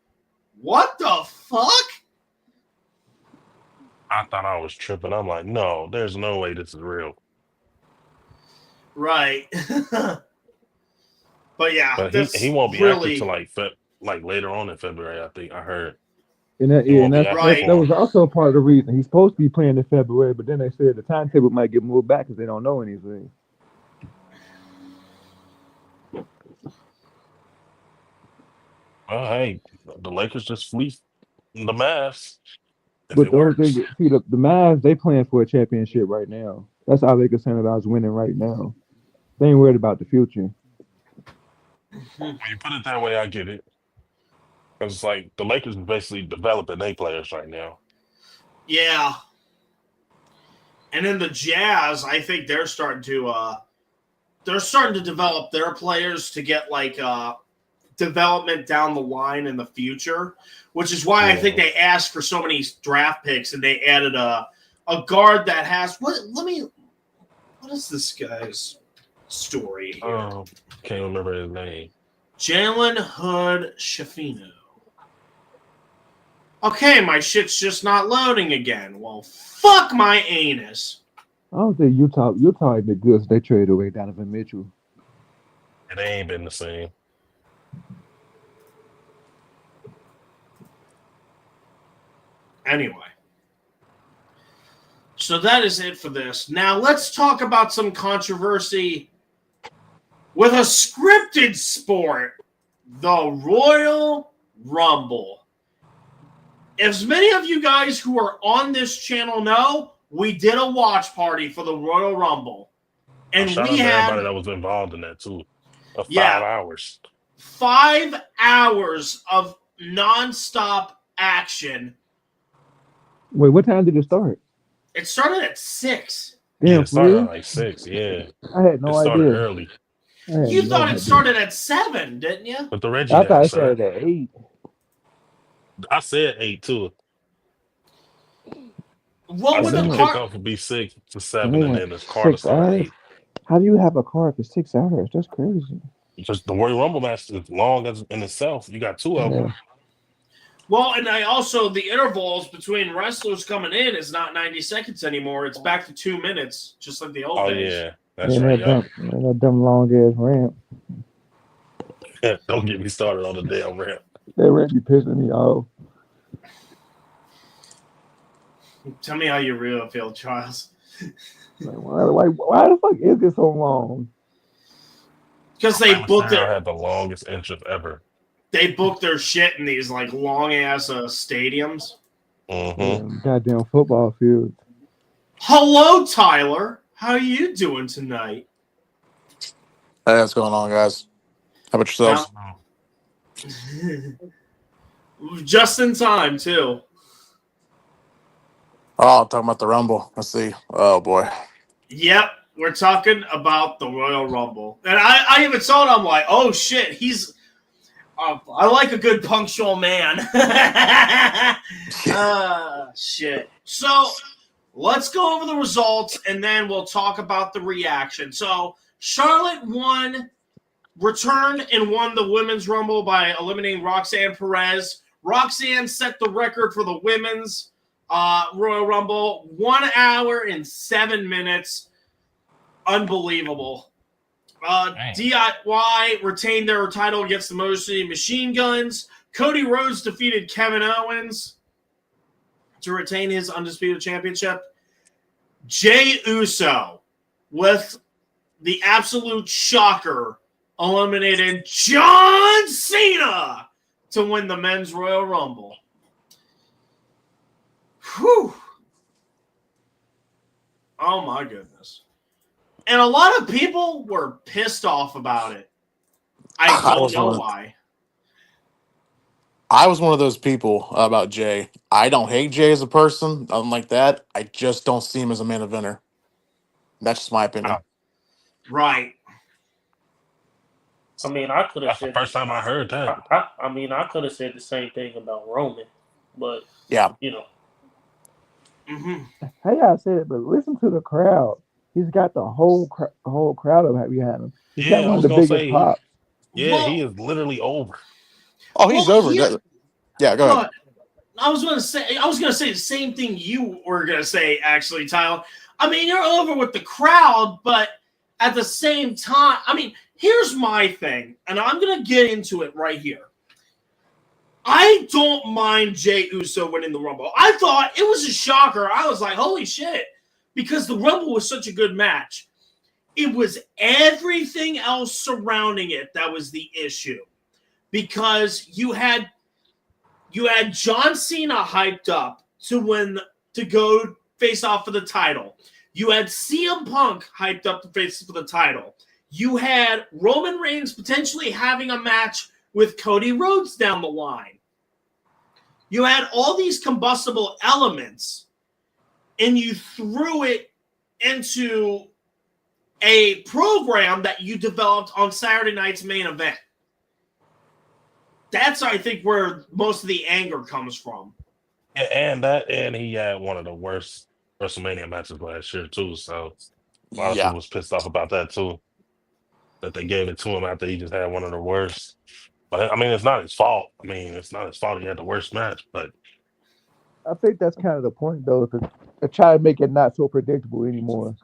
what the fuck? I thought I was tripping. I'm like, no, there's no way this is real. Right. But yeah, but he won't be active till like later on in February, I think I heard. And that was also part of the reason he's supposed to be playing in February, but then they said the timetable might get moved back because they don't know anything. Well, hey, the Lakers just fleeced the Mavs. But the Mavs, they playing for a championship right now. That's all they concerned about is winning right now. They ain't worried about the future. When you put it that way, I get it. Because it's like the Lakers are basically developing their players right now. Yeah. And then the Jazz, I think they're starting to develop their players to get like development down the line in the future, which is why I think they asked for so many draft picks and they added a guard that has what is this guy's story here? Can't remember his name. Jalen Hood Shafino. Okay, my shit's just not loading again. Well, fuck my anus. I don't think Utah ain't been good since they traded away Donovan Mitchell. It ain't been the same. Anyway. So that is it for this. Now let's talk about some controversy with a scripted sport, the Royal Rumble. As many of you guys who are on this channel know, we did a watch party for the Royal Rumble. And shout out to everybody that was involved in that too. 5 hours. 5 hours of nonstop action. Wait, what time did it start? It started at 6. Damn, it started at like 6. Yeah, I had no idea. It started early. You thought it started at 7, didn't you? But the Reggie, I thought it started at 8. I said 8 too. What would the kickoff would be 6 to 7, and then the card started at 8. How do you have a card for 6 hours? That's crazy. Just the Royal Rumble match is long as in itself. You got 2 of them. Well, and the intervals between wrestlers coming in is not 90 seconds anymore. It's back to 2 minutes, just like the old days. Oh, yeah. That's right. That dumb long-ass ramp. Don't get me started on the damn ramp. That ramp be pissing me off. Tell me how you really feel, Charles. Why the fuck is it so long? Because they booked it. Had the longest entrance ever. They booked their shit in these like long ass stadiums. Goddamn football field. Hello, Tyler. How are you doing tonight? Hey, what's going on, guys? How about yourselves? Just in time, too. Oh, talking about the Rumble. Let's see. Oh boy. Yep, we're talking about the Royal Rumble, and I even saw it. I'm like, oh shit, he's. I like a good punctual man. Shit. So let's go over the results, and then we'll talk about the reaction. So Charlotte returned and won the Women's Rumble by eliminating Roxanne Perez. Roxanne set the record for the Women's Royal Rumble, 1 hour and 7 minutes. Unbelievable. DIY retained their title against the Motor City Machine Guns. Cody Rhodes defeated Kevin Owens to retain his Undisputed Championship. Jey Uso, with the absolute shocker, eliminated John Cena to win the Men's Royal Rumble. Whew. Oh, my goodness. And a lot of people were pissed off about it. I don't know why. I was one of those people about Jay. I don't hate Jay as a person. Nothing like that. I just don't see him as a main eventer. That's just my opinion. Right. I mean, I could have said the first time I heard that. I could have said the same thing about Roman, but you know. Hey, I said it, but listen to the crowd. He's got the whole crowd of behind him. He's got one of the biggest pops. He is literally over. Oh, he's over. Yeah, go ahead. I was gonna say the same thing you were gonna say, actually, Tyler. I mean, you're over with the crowd, but at the same time, I mean, here's my thing, and I'm gonna get into it right here. I don't mind Jey Uso winning the Rumble. I thought it was a shocker. I was like, holy shit. Because the Rumble was such a good match. It was everything else surrounding it that was the issue. Because you had John Cena hyped up to go face off for the title. You had CM Punk hyped up to face for the title. You had Roman Reigns potentially having a match with Cody Rhodes down the line. You had all these combustible elements, and you threw it into a program that you developed on Saturday night's main event. That's, I think, where most of the anger comes from. Yeah, and he had one of the worst WrestleMania matches last year, too. So a lot of people was pissed off about that, too. That they gave it to him after he just had one of the worst. But, I mean, it's not his fault. I mean, it's not his fault he had the worst match, but I think that's kind of the point, though, because they try to make it not so predictable anymore.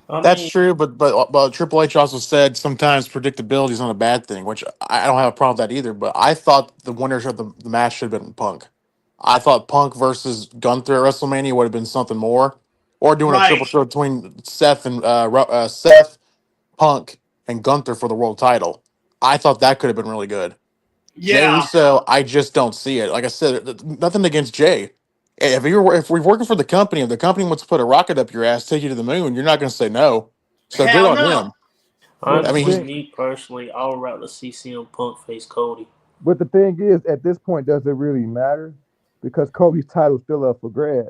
That's true, but Triple H also said sometimes predictability is not a bad thing, which I don't have a problem with that either. But I thought the winners of the match should have been Punk. I thought Punk versus Gunther at WrestleMania would have been something more, or doing a triple Right. threat between Seth, Punk, and Gunther for the world title. I thought that could have been really good. Jay Yeah. Uso, I just don't see it. Like I said, nothing against Jay. If we're working for the company, if the company wants to put a rocket up your ass, take you to the moon, you're not going to say no. So good Hell on no. him. But I mean, Honestly, me personally, I would rather see CM Punk face Cody. But the thing is, at this point, does it really matter? Because Kobe's title's still up for grabs.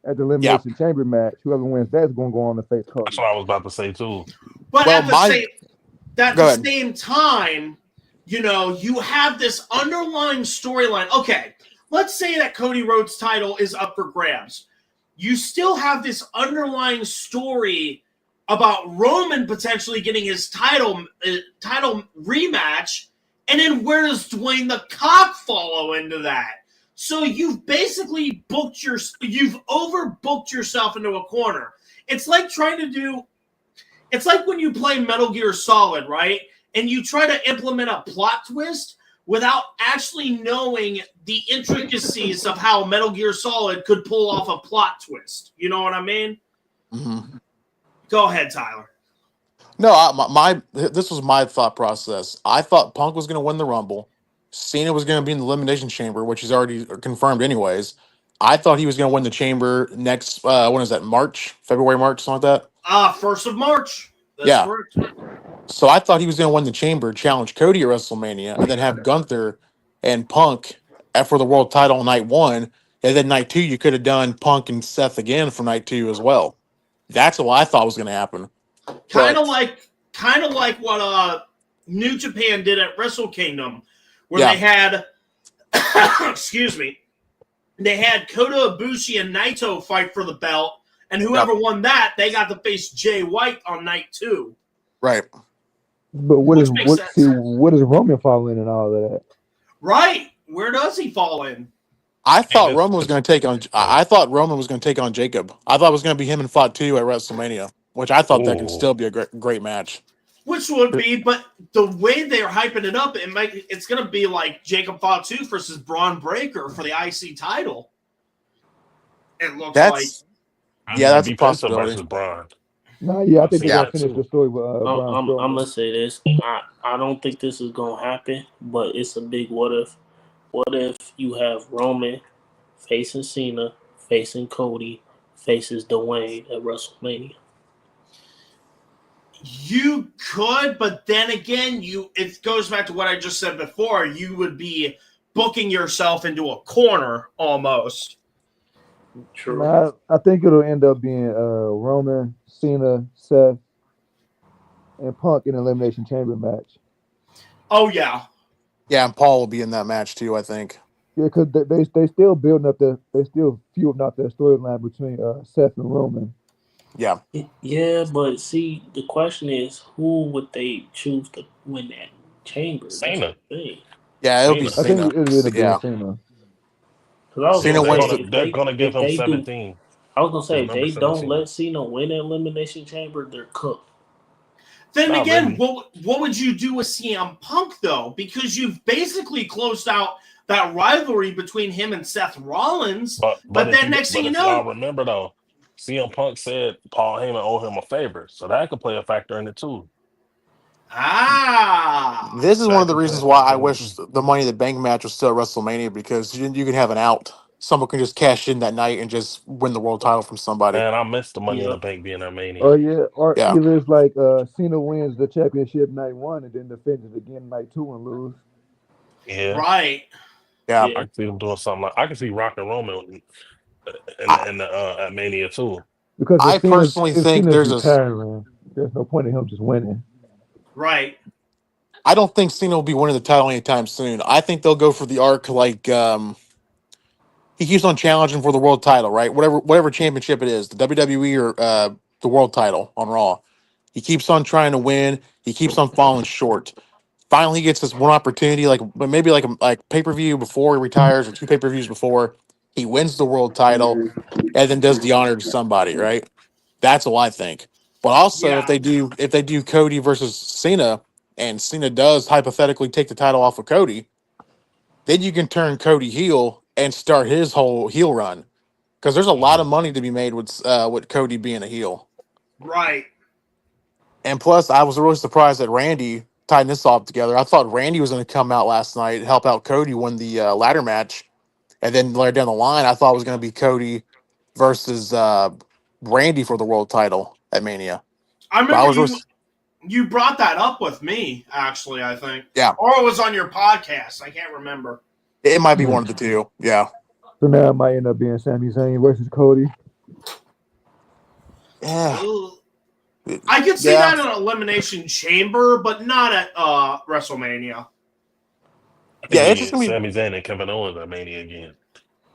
At the yeah. Elimination Chamber match, whoever wins that's going to go on to face Kobe. That's what I was about to say too. But Well, at the Go ahead. same time, you know, you have this underlying storyline. Okay, let's say that Cody Rhodes' title is up for grabs. You still have this underlying story about Roman potentially getting his title rematch, and then where does Dwayne the Cock follow into that? So you've basically you've overbooked yourself into a corner. It's like it's like when you play Metal Gear Solid, right? And you try to implement a plot twist without actually knowing the intricacies of how Metal Gear Solid could pull off a plot twist. You know what I mean? Mm-hmm. Go ahead, Tyler. No, this was my thought process. I thought Punk was going to win the Rumble. Cena was going to be in the Elimination Chamber, which is already confirmed anyways. I thought he was going to win the Chamber next, when is that, February, March, something like that? 1st of March. That's Yeah. correct. So I thought he was going to win the Chamber, challenge Cody at WrestleMania, and then have Gunther and Punk for the world title on night 1. And then night 2, you could have done Punk and Seth again for night 2 as well. That's what I thought was going to happen. Kind of like what New Japan did at Wrestle Kingdom, where they had excuse me, they had Kota Ibushi and Naito fight for the belt, and whoever won that, they got to face Jay White on night 2. Right. But what does Roman fall in and all of that? Right. Where does he fall in? I thought Roman was going to take on. I thought Roman was going to take on Jacob. I thought it was going to be him and fought 2 at WrestleMania, which I thought that could still be a great match. Which would be, but the way they're hyping it up, it's going to be like Jacob Fatu versus Braun Breaker for the IC title. It looks like. Yeah, that's a possibility. Versus Braun. No, yeah, I think they're going to finish the story with Braun. I'm going to say this. I don't think this is going to happen, but it's a big what if. What if you have Roman facing Cena, facing Cody, faces Dwayne at WrestleMania? You could, but then again, it goes back to what I just said before. You would be booking yourself into a corner almost. True. I think it'll end up being Roman, Cena, Seth, and Punk in an Elimination Chamber match. Oh, yeah. Yeah, and Paul will be in that match too, I think. Yeah, because they still building up they still fueling up their storyline between Seth and Roman. Yeah. Yeah, but see, the question is, who would they choose to win that chamber? Cena. Yeah, it'll be I think Cena. it'll be Cena. Cena wins. They're going to give him 17. I was going to say, if they don't 17. let Cena win that Elimination Chamber, they're cooked. Then again, what would you do with CM Punk, though? Because you've basically closed out that rivalry between him and Seth Rollins. But then next thing you know... Y'all remember, though, CM Punk said Paul Heyman owed him a favor. So that could play a factor in it, too. This is one of the reasons why I wish the Money in the Bank match was still at WrestleMania, because you can have an out. Someone can just cash in that night and just win the world title from somebody. Man, I missed the Money in the Bank being at Mania. Oh, yeah. Or either it's like Cena wins the championship night 1 and then defends it again night 2 and lose. Yeah. Right. Yeah. I can see them doing something like... I can see Rock and Roman at Mania, too. Because I personally think there's no point in him just winning. Right. I don't think Cena will be winning the title anytime soon. I think they'll go for the arc like he keeps on challenging for the world title, right? Whatever championship it is, the WWE or the world title on Raw. He keeps on trying to win. He keeps on falling short. Finally, he gets this one opportunity, maybe like pay-per-view before he retires or 2 pay-per-views before. He wins the world title and then does the honor to somebody, right? That's what I think. But also, Yeah. if they do Cody versus Cena, and Cena does hypothetically take the title off of Cody, then you can turn Cody heel and start his whole heel run. Because there's a lot of money to be made with Cody being a heel. Right. And plus, I was really surprised that Randy tied this all together. I thought Randy was going to come out last night and help out Cody win the ladder match. And then later down the line, I thought it was going to be Cody versus Randy for the world title at Mania. I But I remember was you brought that up with me, actually, I think. Yeah. Or it was on your podcast. I can't remember. It might be one of the two. Yeah. So now it might end up being Sami Zayn versus Cody. Yeah. I could see that in an Elimination Chamber, but not at WrestleMania. Yeah, it's just gonna be Sami Zayn and Kevin Owens at Mania again.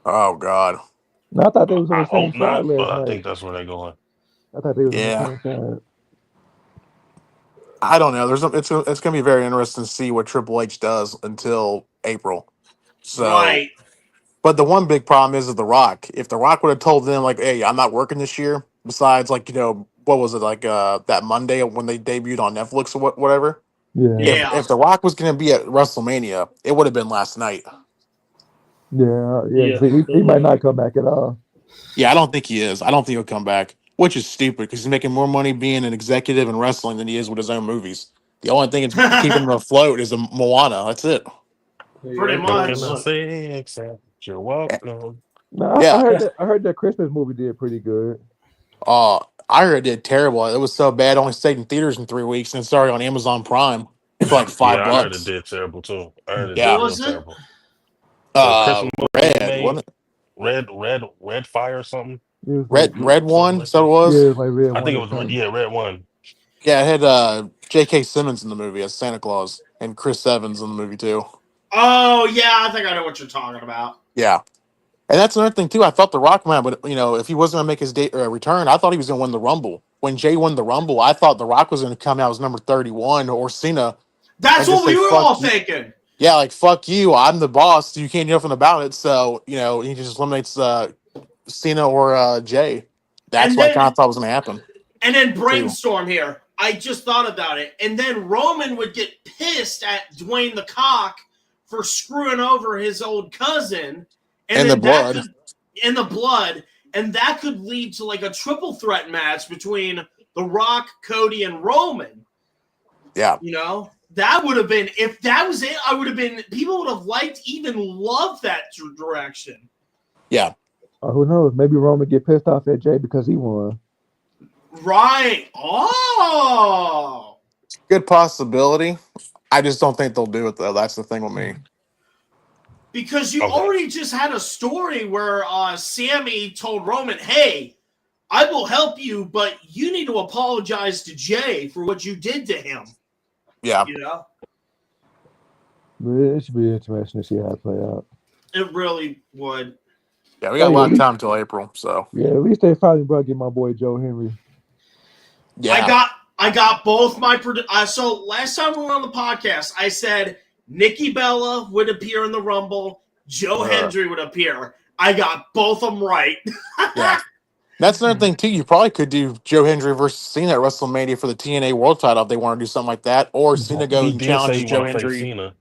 Oh God. No, I thought they was on I the same hope side not, last but I night. think that's where they're going. I thought they was Yeah. on the same side. I don't know. It's going to be very interesting to see what Triple H does until April. So, Right. But the one big problem is The Rock. If The Rock would have told them like, "Hey, I'm not working this year," besides like what was it like that Monday when they debuted on Netflix or whatever. Yeah. Yeah. If The Rock was going to be at WrestleMania, it would have been last night. Yeah. Yeah. He might not come back at all. Yeah, I don't think he is. I don't think he'll come back, which is stupid because he's making more money being an executive in wrestling than he is with his own movies. The only thing that's keeping him afloat is a Moana. That's it. Pretty What much. can I say except you're welcome? No, Yeah. I heard that Christmas movie did pretty good. I heard it did terrible. It was so bad, it only stayed in theaters in 3 weeks, and it's already on Amazon Prime for like $5. Yeah, I heard it did terrible too. I heard it Yeah. did What was real it? terrible. The Christmas movie they Red, made, wasn't it? Red Fire or something. It was like, Red one. like so it was. yeah, it was like Red I think it One or was something. Red One. Yeah, it had J.K. Simmons in the movie as Santa Claus and Chris Evans in the movie too. Oh, yeah. I think I know what you're talking about. Yeah. And that's another thing too. I thought The Rock man, but if he wasn't going to make his return, I thought he was going to win the Rumble. When Jay won the Rumble, I thought The Rock was going to come out as number 31 or Cena. That's and what just we say, were "Fuck all you." thinking. Yeah, like fuck you. I'm the boss. You can't do nothing about it. So he just eliminates Cena or Jay. That's And what I then- kind of thought was going to happen. And then brainstorm here. I just thought about it. And then Roman would get pissed at Dwayne the Cock for screwing over his old cousin. And then the blood. In the blood. And that could lead to like a triple threat match between The Rock, Cody, and Roman. Yeah. That would have been, if that was it, people would have liked, even loved that direction. Yeah. Who knows? Maybe Roman get pissed off at Jay because he won. Right. Oh. Good possibility. I just don't think they'll do it though. That's the thing with me. Because you already just had a story where Sammy told Roman, "Hey, I will help you, but you need to apologize to Jay for what you did to him." Yeah. It should be interesting to see how it play out. It really would. Yeah, we got a lot of time until April, so yeah. At least they finally brought get my boy Joe Henry. Yeah, I got both my. So last time we were on the podcast, I said Nikki Bella would appear in the Rumble, Joe Hendry would appear. I got both of them right. Yeah. That's another thing too. You probably could do Joe Hendry versus Cena at WrestleMania for the TNA World Title if they want to do something like that, or Cena goes He and did say challenges he Joe want to face Hendry. Cena.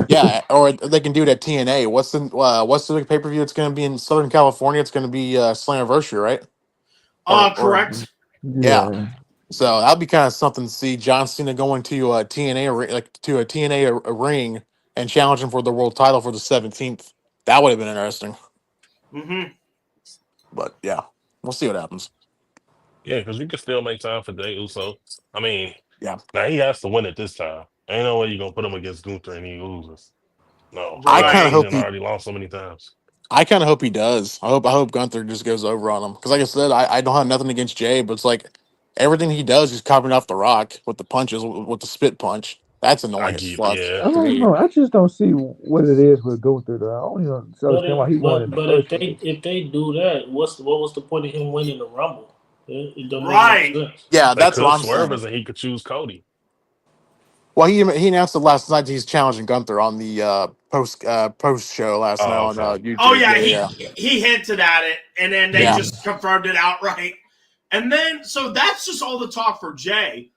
Yeah, or they can do it at TNA. What's the pay per view? It's going to be in Southern California. It's going to be Slammiversary, right? Correct. Yeah. So that'd be kind of something to see John Cena going to a TNA ring and challenging for the world title for the 17th. That would have been interesting. Mm-hmm. But yeah, we'll see what happens. Yeah, because you can still make time for Jey Uso. I mean, yeah. Now he has to win it this time. Ain't no way you're gonna put him against Gunther and he loses. No, I kind of hope he already lost so many times. I kind of hope he does. I hope Gunther just goes over on him because, like I said, I don't have nothing against Jay, but it's like everything he does, he's copying off The Rock with the punches, with the spit punch. That's annoying as fuck. Yeah. I don't know. I just don't see what it is with Gunther. Though. I don't even understand why he won. But if they do that, what was the point of him winning the Rumble? It don't Right. make sense. Yeah, that's what I'm Swerve saying. and he could choose Cody. Well, he announced it last night. He's challenging Gunther on the post show last night on YouTube. Oh yeah, he hinted at it, and then they Yeah. just confirmed it outright. And then, so that's just all the talk for Jay.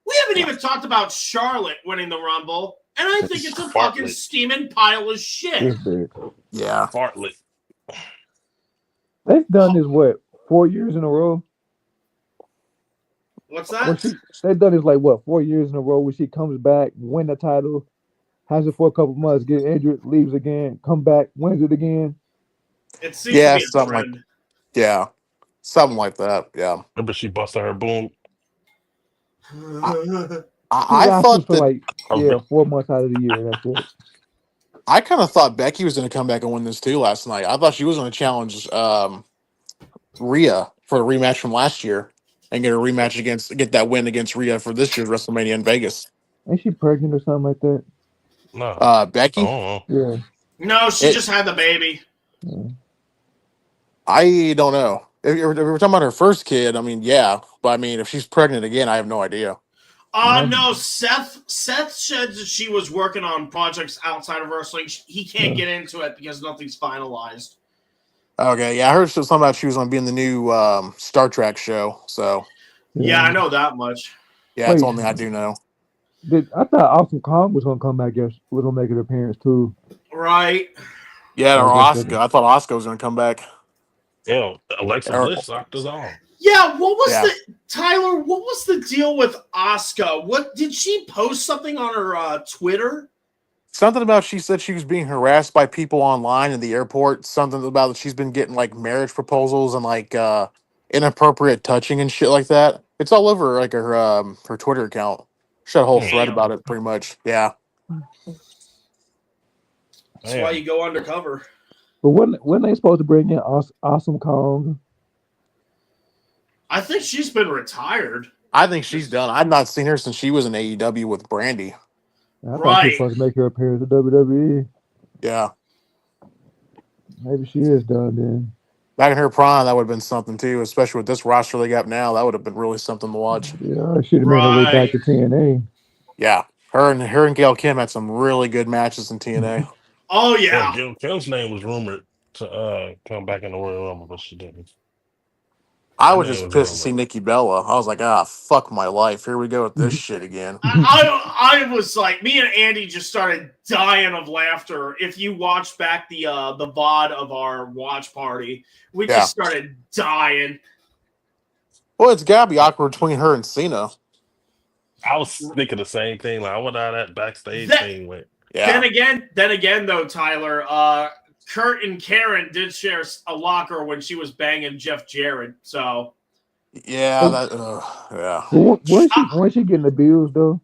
We haven't even talked about Charlotte winning the Rumble, and I think it's a fucking steaming pile of shit. Yeah. Bartlett. They've done this, what, 4 years in a row? What's that? They've done this, like, what, 4 years in a row where she comes back, win the title, has it for a couple months, get injured, leaves again, come back, wins it again. It seems to be a something trend. something like that. Yeah. Remember she busted her boom. I thought for that 4 months out of the year. That's it. I kind of thought Becky was going to come back and win this too last night. I thought she was going to challenge Rhea for a rematch from last year and get a rematch get that win against Rhea for this year's WrestleMania in Vegas. Ain't she pregnant or something like that? No. Becky? Yeah. No, she just had the baby. Yeah. I don't know. If we're talking about her first kid, I mean, yeah. But I mean, if she's pregnant again, I have no idea. No, Seth said that she was working on projects outside of wrestling. He can't get into it because nothing's finalized. Okay, yeah, I heard something about she was going to be in the new Star Trek show. So yeah, I know that much. Yeah, that's the only thing I do know. I thought Awesome Kong was going to come back. Was going to make an appearance too. Right. Yeah, or Asuka. I thought Asuka was going to come back. Yeah, Alexa Bliss knocked us off. Yeah, what was Tyler? What was the deal with Asuka? What did she post something on her Twitter? Something about she said she was being harassed by people online in the airport. Something about that she's been getting like marriage proposals and like inappropriate touching and shit like that. It's all over like her Twitter account. She had a whole thread about it, pretty much. Yeah. That's why you go undercover. But when they supposed to bring in Awesome Kong? I think she's been retired. I think she's done. I've not seen her since she was in AEW with Brandy. I thought she was supposed to make her appearance at WWE. Yeah. Maybe she is done then. Back in her prime, that would have been something too, especially with this roster they got now. That would have been really something to watch. Yeah, she have made her way back to TNA. Yeah. Her and Gail Kim had some really good matches in TNA. Oh yeah. Gail Kim's name was rumored to come back in the Royal Rumble, but she didn't. I was just pissed to see Nikki Bella. I was like, fuck my life. Here we go with this shit again. I was like, me and Andy just started dying of laughter. If you watch back the VOD of our watch party, we just started dying. Well, it's gotta be awkward between her and Cena. I was thinking the same thing. Like, I wonder how that backstage thing went. Yeah. Then again, though, Tyler, Kurt and Karen did share a locker when she was banging Jeff Jarrett. So, yeah, Was she getting abused though?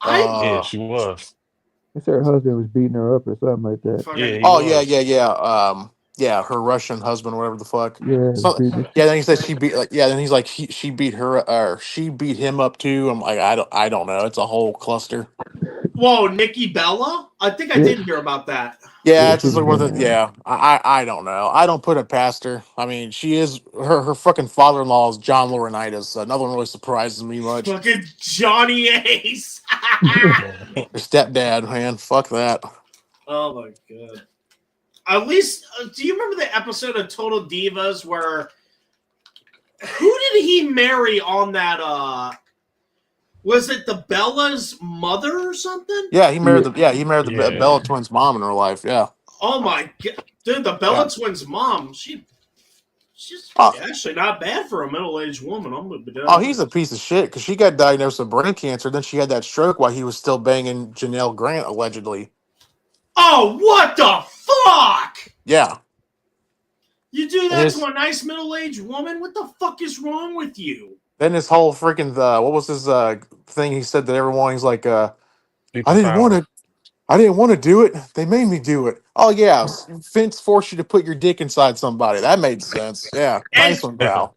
Yeah, she was. I said her husband was beating her up or something like that. Yeah. Her Russian husband, whatever the fuck. Yeah. Then he said she beat. Then he's like she beat her, or she beat him up too. I'm like, I don't know. It's a whole cluster. Whoa, Nikki Bella? I think I did hear about that. Yeah, it's just like one of the, I don't know. I don't put it past her. I mean, she is her fucking father-in-law is John Laurinaitis, so nothing really surprises me much. Fucking Johnny Ace. Her stepdad, man, fuck that. Oh my god. At least, do you remember the episode of Total Divas where who did he marry on that? Was it the Bella's mother or something? Yeah, he married the Bella twins' mom in her life. Yeah. Oh my god, dude, the Bella twins' mom. She's actually not bad for a middle-aged woman. I'm gonna be done. Oh, he's a piece of shit because she got diagnosed with brain cancer. Then she had that stroke while he was still banging Janelle Grant allegedly. Oh, what the fuck? Yeah. You do that to a nice middle-aged woman? What the fuck is wrong with you? Then this whole freaking what was his thing he said to everyone? He's like, I didn't want to do it. They made me do it. Oh yeah, Vince forced you to put your dick inside somebody. That made sense. Yeah, nice one, pal.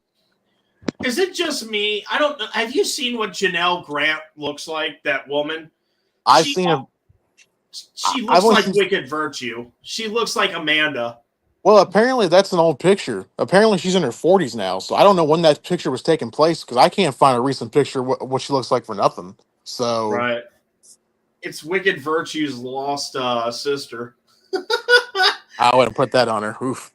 Is it just me? I don't know. Have you seen what Janelle Grant looks like? That woman. I've seen her. She looks like Wicked Virtue. She looks like Amanda. Well, apparently that's an old picture. Apparently she's in her 40s now, so I don't know when that picture was taking place because I can't find a recent picture what she looks like for nothing. So right, it's Wicked Virtue's lost sister. I wouldn't put that on her. Oof.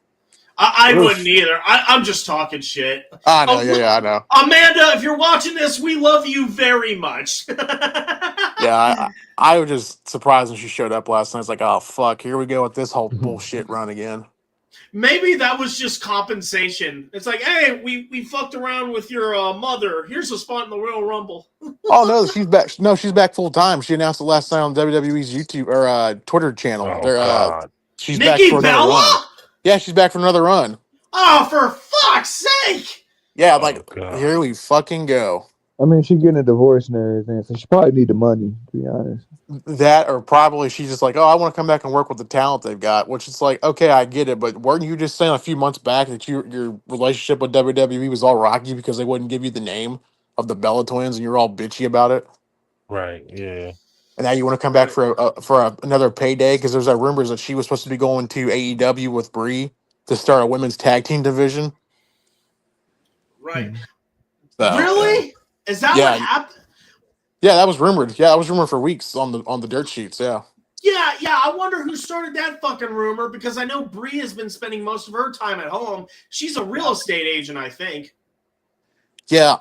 I wouldn't either. I'm just talking shit. I know, I know. Amanda, if you're watching this, we love you very much. I was just surprised when she showed up last night. It's like, oh fuck, here we go with this whole bullshit run again. Maybe that was just compensation. It's like, hey, we fucked around with your mother. Here's a spot in the Royal Rumble. Oh no, she's back. No, she's back full time. She announced it last night on WWE's YouTube or Twitter channel. Oh God, she's Nikki back for another Bella? run. Yeah, she's back for another run. Oh, for fuck's sake! Yeah, God. Here we fucking go. I mean, she's getting a divorce and everything, so she probably need the money, to be honest. That, or probably she's just like, oh, I want to come back and work with the talent they've got, which is like, okay, I get it, but weren't you just saying a few months back that your relationship with WWE was all rocky because they wouldn't give you the name of the Bella Twins and you're all bitchy about it? Right? Yeah. And now you want to come back for another payday because there's rumors that she was supposed to be going to AEW with Brie to start a women's tag team division. Right. So, really? Is that what happened? Yeah, that was rumored. Yeah, that was rumored for weeks on the dirt sheets. Yeah. Yeah. I wonder who started that fucking rumor because I know Brie has been spending most of her time at home. She's a real estate agent, I think. Yeah,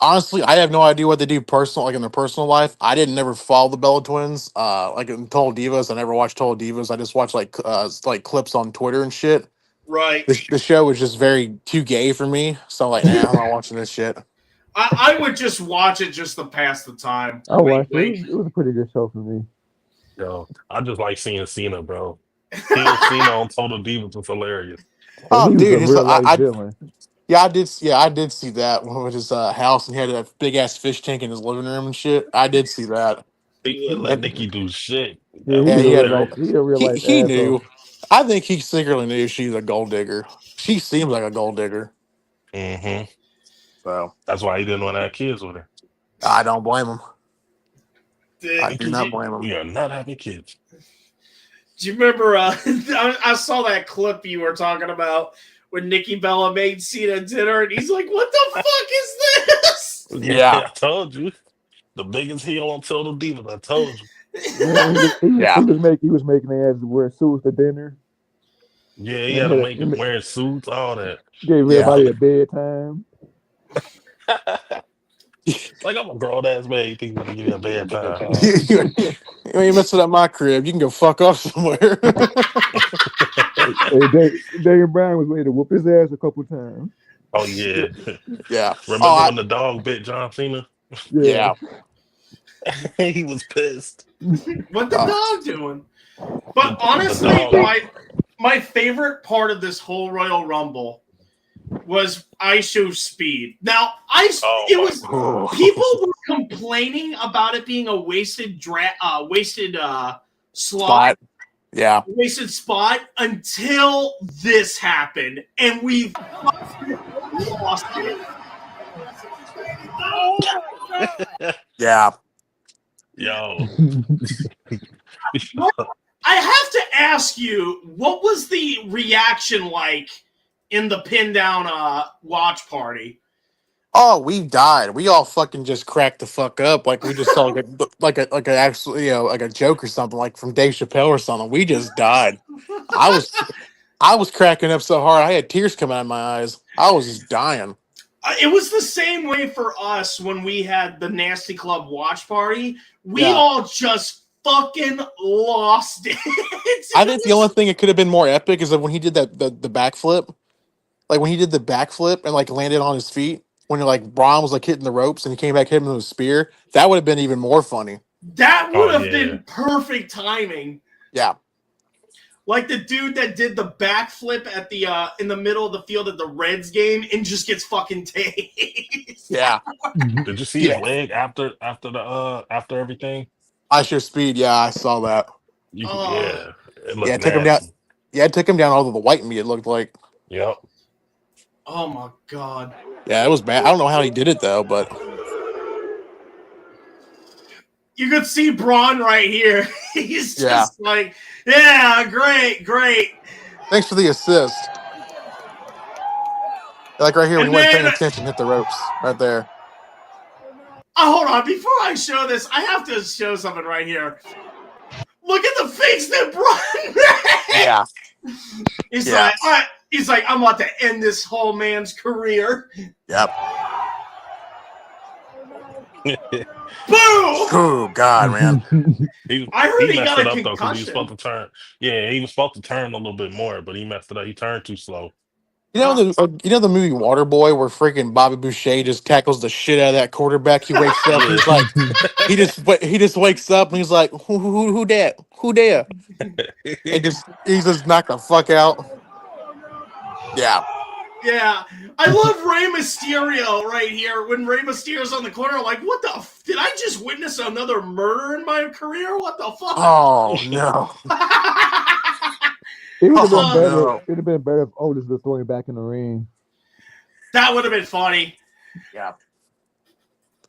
honestly, I have no idea what they do in their personal life. I didn't never follow the Bella Twins. Like in Total Divas, I never watched Total Divas. I just watched like clips on Twitter and shit. Right. The show was just very too gay for me. So I'm I'm not watching this shit. I would just watch it just to pass the time. I watched it. It was a pretty good show for me. Yo, I just like seeing Cena, bro. Seeing Cena on Total Divas was hilarious. Oh, dude, he's a real life villain. Yeah, I did see that with his house, and he had a big ass fish tank in his living room and shit. I did see that. He didn't let Nikki do shit. Yeah, he a real life he knew. I think he secretly knew she's a gold digger. She seems like a gold digger. Mm-hmm. So that's why he didn't want to have kids with her. I don't blame him. I do not blame him. We are not having kids. Do you remember? I saw that clip you were talking about when Nikki Bella made Cena dinner, and he's like, "What the fuck is this?" Yeah, I told you. The biggest heel on Total Divas. I told you. He was making their ass wear suits to dinner. Yeah, he had to make them wearing suits, all that. Gave everybody a bedtime. Like, I'm a grown ass man. You think you're gonna give me a bedtime? You ain't messing up my crib. You can go fuck off somewhere. Daniel Bryan was ready to whoop his ass a couple times. Oh yeah, yeah. Remember when the dog bit John Cena? Yeah. He was pissed. What the dog doing? But honestly, my favorite part of this whole Royal Rumble was ISO's speed. Now, people were complaining about it being a wasted slot. Yeah. Wasted spot until this happened, and we lost it. Yeah. Yo. I have to ask you, what was the reaction like in the pin down watch party? Oh, we died. We all fucking just cracked the fuck up. Like we just saw like a actually, like a joke or something, like from Dave Chappelle or something. We just died. I was cracking up so hard I had tears coming out of my eyes. I was just dying. It was the same way for us when we had the Nasty Club watch party. We all just fucking lost it. I think the only thing it could have been more epic is that when he did the backflip, like when he did the backflip and like landed on his feet, when like Braun was like hitting the ropes and he came back hitting him with a spear, that would have been even more funny. That would have been perfect timing. Yeah. Like the dude that did the backflip at the in the middle of the field at the Reds game and just gets fucking tased. Yeah. Did you see his leg after everything? Speed. Yeah, I saw that. It took him down. Yeah, it took him down all of the white meat. It looked like. Yep. Oh my god. Yeah, it was bad. I don't know how he did it though, but you could see Braun right here. He's just like, yeah, great. Thanks for the assist. Like right here when he wasn't paying attention, hit the ropes right there. Hold on, before I show this, I have to show something right here. Look at the face that Braun made. Yeah. He's like, all right, He's like, I'm about to end this whole man's career. Yep. Boom! Oh God, man. I heard he messed got it a up though because he was concussion. supposed to turn. Yeah, he was supposed to turn a little bit more, but he messed it up. He turned too slow. You know the movie Waterboy where freaking Bobby Boucher just tackles the shit out of that quarterback. He wakes up. Yeah. He's like, he just wakes up and he's like, who that? Who there? And he just knocked the fuck out. Yeah. Yeah, I love Rey Mysterio right here. When Rey Mysterio's on the corner, I'm like, what the? Did I just witness another murder in my career? What the fuck? Oh no. It would have been better. No. It would have been better if Otis was throwing back in the ring. That would have been funny. Yeah.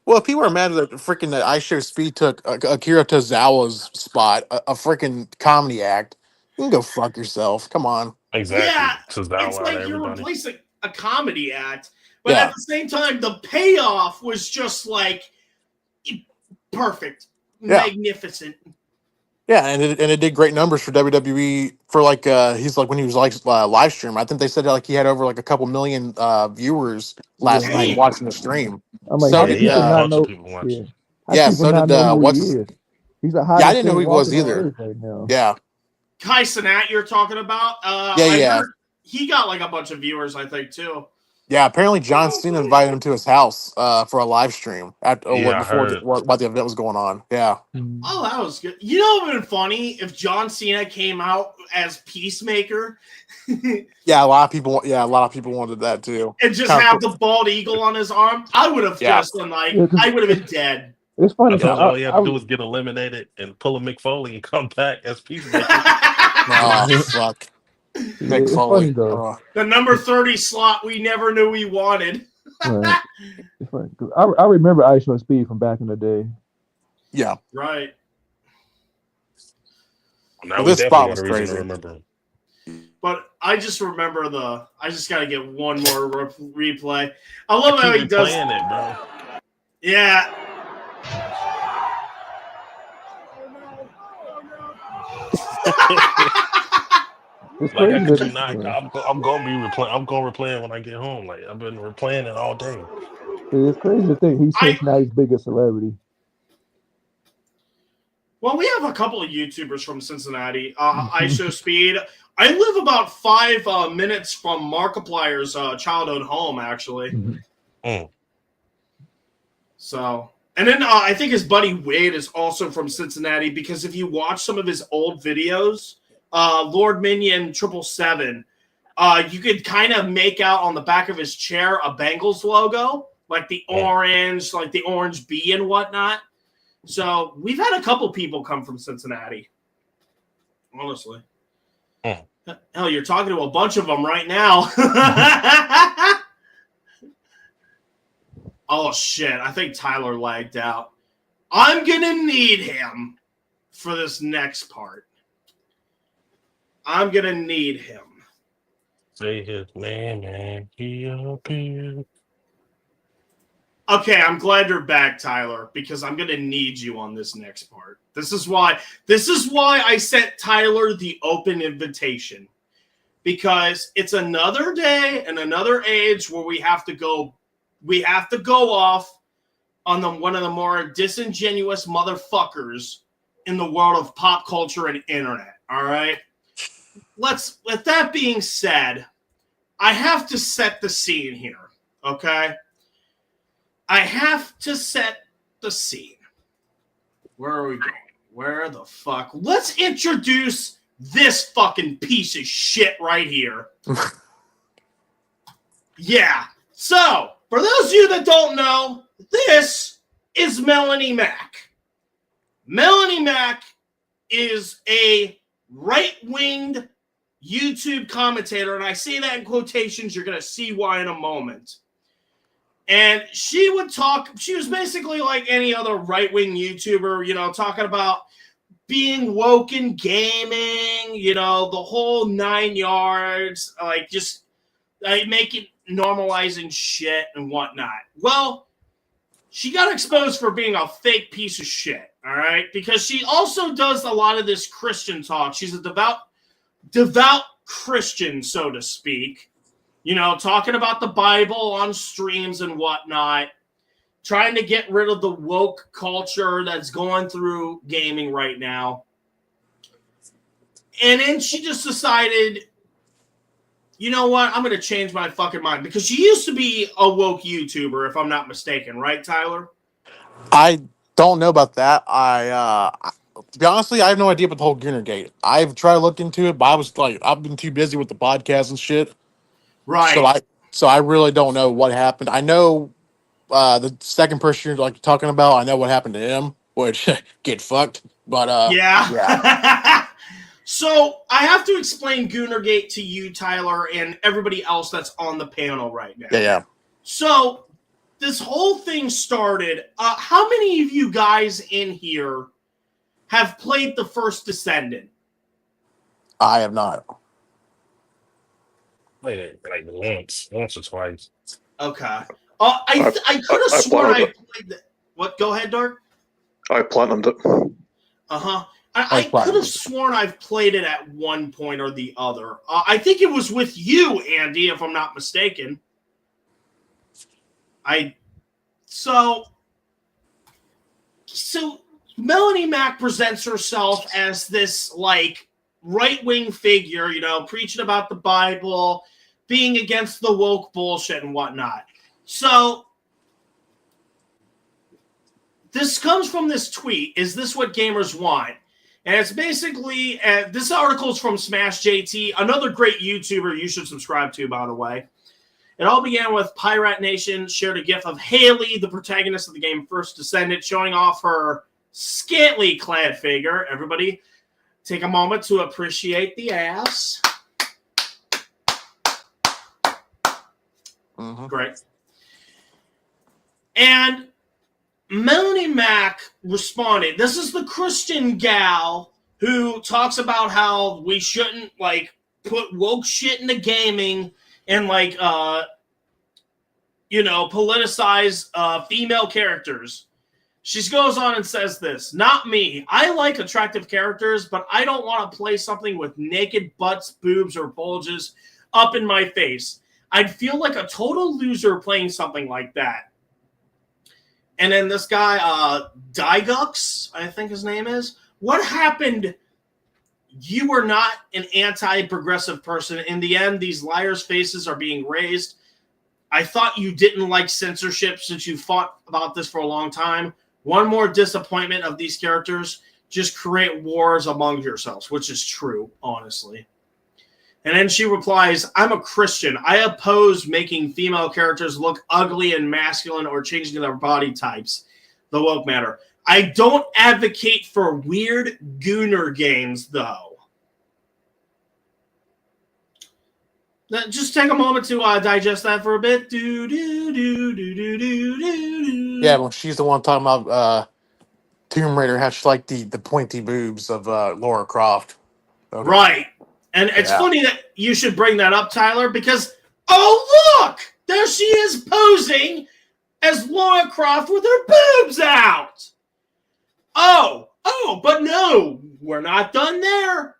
Well, if people are mad that freaking that I Show Speed took Akira Tozawa's spot, a freaking comedy act, you can go fuck yourself. Come on. Exactly. Yeah, It's that it's out like of you're everybody. replacing a comedy act, but Yeah. at the same time, the payoff was just like perfect, Yeah. magnificent. Yeah, and it did great numbers for WWE for like he's like when he was like live stream. I think they said like he had over like a couple million viewers last night Dang. watching the stream. I'm like, So how Yeah, do did he had people a not bunch know? of people watching. Yeah, how Yeah, do people so not did, know who what's he his- is? He's a I hottest didn't know thing who he was walking on either. earth right now. Yeah. Kai Cenat, you're talking about? Yeah, I yeah. heard he got like a bunch of viewers, I think, too. Yeah, apparently John Cena invited him to his house for a live stream after Yeah, I before heard. while the event was going on. Yeah. Oh, that was good. You know, it would have been funny if John Cena came out as Peacemaker Yeah, a lot of people wanted that too. and just Kinda have cool. the bald eagle on his arm. I would have Yeah. just been like, Yeah, 'cause- I would have been dead. It's funny. I thought 'cause all you had I to do was get eliminated and pull a Mick Foley and come back as Peacemaker. Oh fuck. yeah, Mick it's Foley. funny though. Oh. The number 30 slot we never knew we wanted. Right. It's funny 'cause I remember Ice Show Speed from back in the day. Yeah. Right. Now Well, we this definitely spot got was a reason crazy. to remember him. But I just remember I just got to get one more replay. I love how Keep he does. replaying it, bro. Yeah. It's Like, crazy. how could that- you not? yeah. I'm gonna be replaying. I'm gonna replay it when I get home. Like, I've been replaying it all day. It's crazy to think he's Cincinnati's biggest celebrity. Well, we have a couple of YouTubers from Cincinnati. I Show Speed. I live about 5 minutes from Markiplier's childhood home, actually. Mm. So, and then I think his buddy Wade is also from Cincinnati because if you watch some of his old videos, Lord Minion 777, you could kind of make out on the back of his chair a Bengals logo, like the orange bee and whatnot. So we've had a couple people come from Cincinnati, honestly. Mm. Hell, you're talking to a bunch of them right now. Oh, shit. I think Tyler lagged out. I'm going to need him for this next part. I'm going to need him. Say his man, he up here. Okay, I'm glad you're back, Tyler, because I'm going to need you on this next part. This is why I sent Tyler the open invitation. Because it's another day and another age where we have to go off on one of the more disingenuous motherfuckers in the world of pop culture and internet. All right. With that being said, I have to set the scene here. Okay. I have to set the scene. Where are we going? Where the fuck? Let's introduce this fucking piece of shit right here. Yeah. So, for those of you that don't know, this is Melanie Mack. Melanie Mack is a right-winged YouTube commentator, and I say that in quotations. You're going to see why in a moment. And she was basically like any other right-wing YouTuber, talking about being woke in gaming, the whole 9 yards, normalizing shit and whatnot. Well, she got exposed for being a fake piece of shit, all right? Because she also does a lot of this Christian talk. She's a devout Christian, so to speak. You know, talking about the Bible on streams and whatnot, trying to get rid of the woke culture that's going through gaming right now. And then she just decided, you know what? I'm going to change my fucking mind. Because she used to be a woke YouTuber, if I'm not mistaken. Right, Tyler? I don't know about that. To be honestly, I have no idea about the whole GoonerGate. I've tried to look into it, but I've been too busy with the podcast and shit. Right. So I really don't know what happened. I know the second person you're like talking about. I know what happened to him, which get fucked. But yeah. So I have to explain GoonerGate to you, Tyler, and everybody else that's on the panel right now. Yeah. So this whole thing started. How many of you guys in here have played the first Descendant? I have not. Played it like once or twice. Okay. I could have sworn I played the. What? Go ahead, Dark. I platinumed it. Uh-huh. I could have sworn I've played it at one point or the other. I think it was with you, Andy, if I'm not mistaken. So Melanie Mack presents herself as this like right-wing figure, you know, preaching about the Bible, being against the woke bullshit and whatnot. So this comes from this tweet. Is this what gamers want? And it's basically, this article is from Smash JT, another great YouTuber you should subscribe to, by the way. It all began with Pirate Nation shared a gif of Haley, the protagonist of the game First Descendant, showing off her scantily clad figure. Everybody take a moment to appreciate the ass. Mm-hmm. Great. And Melanie Mack responded. This is the Christian gal who talks about how we shouldn't like put woke shit into gaming and like politicize female characters. She goes on and says this: "Not me. I like attractive characters, but I don't want to play something with naked butts, boobs, or bulges up in my face. I'd feel like a total loser playing something like that." And then this guy, Dygux, I think his name is. What happened? You were not an anti-progressive person. In the end, these liars' faces are being raised. I thought you didn't like censorship since you fought about this for a long time. One more disappointment of these characters. Just create wars among yourselves, which is true, honestly. And then she replies, "I'm a Christian. I oppose making female characters look ugly and masculine or changing their body types. The woke matter. I don't advocate for weird Gooner games, though." Just take a moment to digest that for a bit. Yeah, well, she's the one talking about Tomb Raider, how she like the pointy boobs of Laura Croft. Okay. Right. And it's funny that you should bring that up, Tyler, because, oh, look! There she is posing as Laura Croft with her boobs out. Oh, but no, we're not done there.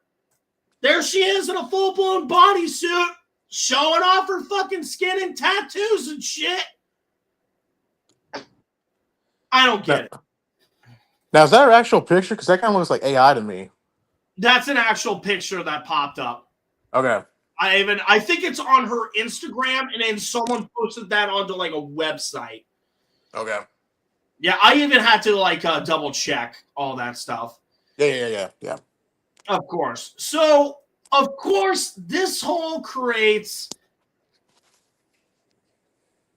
There she is in a full-blown bodysuit, showing off her fucking skin and tattoos and shit. I don't get it. Now, is that her actual picture? Because that kind of looks like AI to me. That's an actual picture that popped up. Okay. I think it's on her Instagram, and then someone posted that onto like a website. Okay. Yeah, I even had to like double check all that stuff. Yeah. Of course. So, of course, this whole creates.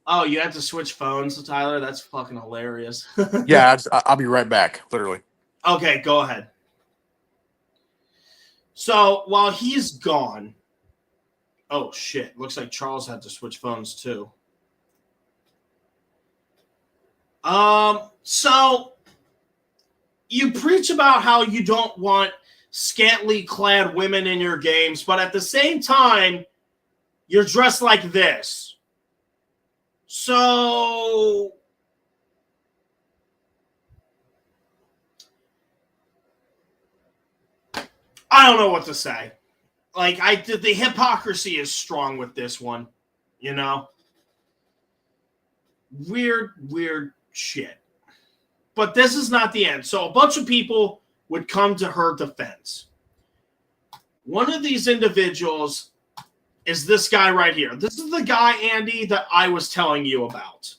Oh, you had to switch phones, Tyler? That's fucking hilarious. Yeah, I'll be right back, literally. Okay, go ahead. So, while he's gone. Oh, shit. Looks like Charles had to switch phones, too. So, you preach about how you don't want scantily clad women in your games, but at the same time, you're dressed like this. So, I don't know what to say. the hypocrisy is strong with this one, you know? Weird shit. But this is not the end. So a bunch of people would come to her defense. One of these individuals is this guy right here. This is the guy, Andy, that I was telling you about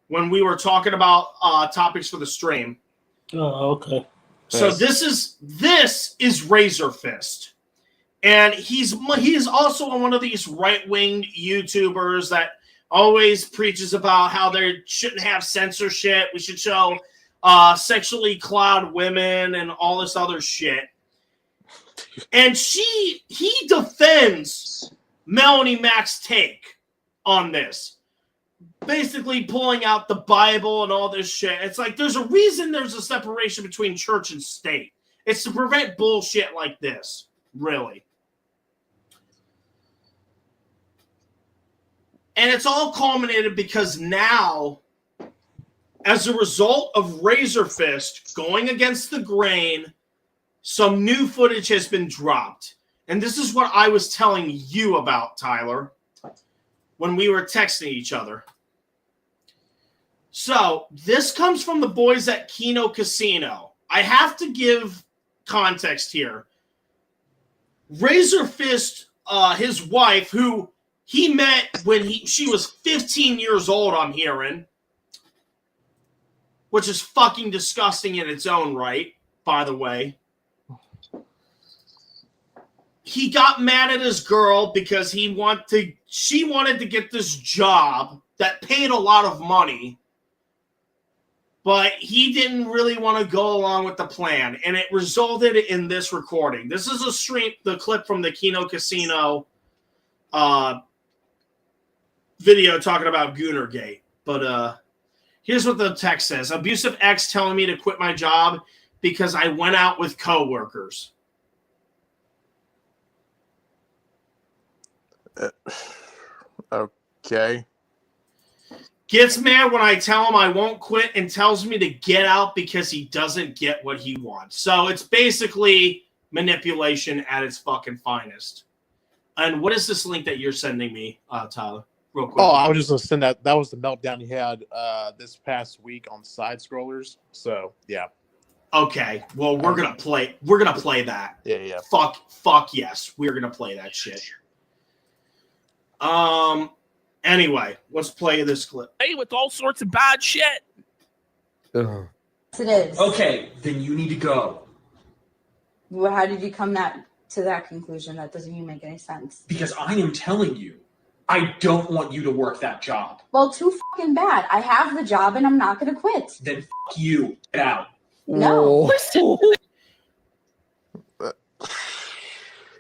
when we were talking about topics for the stream. Oh, okay. So this is Razorfist. And he is also on one of these right-wing YouTubers that always preaches about how they shouldn't have censorship. We should show sexually clad women and all this other shit. And he defends Melanie Mack's take on this. Basically pulling out the Bible and all this shit. It's like there's a reason there's a separation between church and state. It's to prevent bullshit like this. Really. And it's all culminated because now, as a result of Razorfist going against the grain, some new footage has been dropped. And this is what I was telling you about, Tyler, when we were texting each other. So, this comes from the boys at Kino Casino. I have to give context here. Razorfist, his wife, who he met when she was 15 years old, I'm hearing, which is fucking disgusting in its own right, by the way. He got mad at his girl because she wanted to get this job that paid a lot of money, but he didn't really want to go along with the plan, and it resulted in this recording. This is the clip from the Kino Casino video talking about GoonerGate. But here's what the text says. Abusive ex telling me to quit my job because I went out with coworkers. Okay. Gets mad when I tell him I won't quit and tells me to get out because he doesn't get what he wants. So it's basically manipulation at its fucking finest. And what is this link that you're sending me, Tyler? Real quick. Oh, I was just going to send that. That was the meltdown he had this past week on Side Scrollers. So, yeah. Okay. Well, we're going to play that. Yeah. Fuck yes. We're going to play that shit. Anyway, let's play this clip. Hey, with all sorts of bad shit. Yes, it is. Okay, then you need to go. Well, how did you come to that conclusion? That doesn't even make any sense. Because I am telling you, I don't want you to work that job. Well, too fucking bad. I have the job and I'm not going to quit. Then fuck you. Get out. No.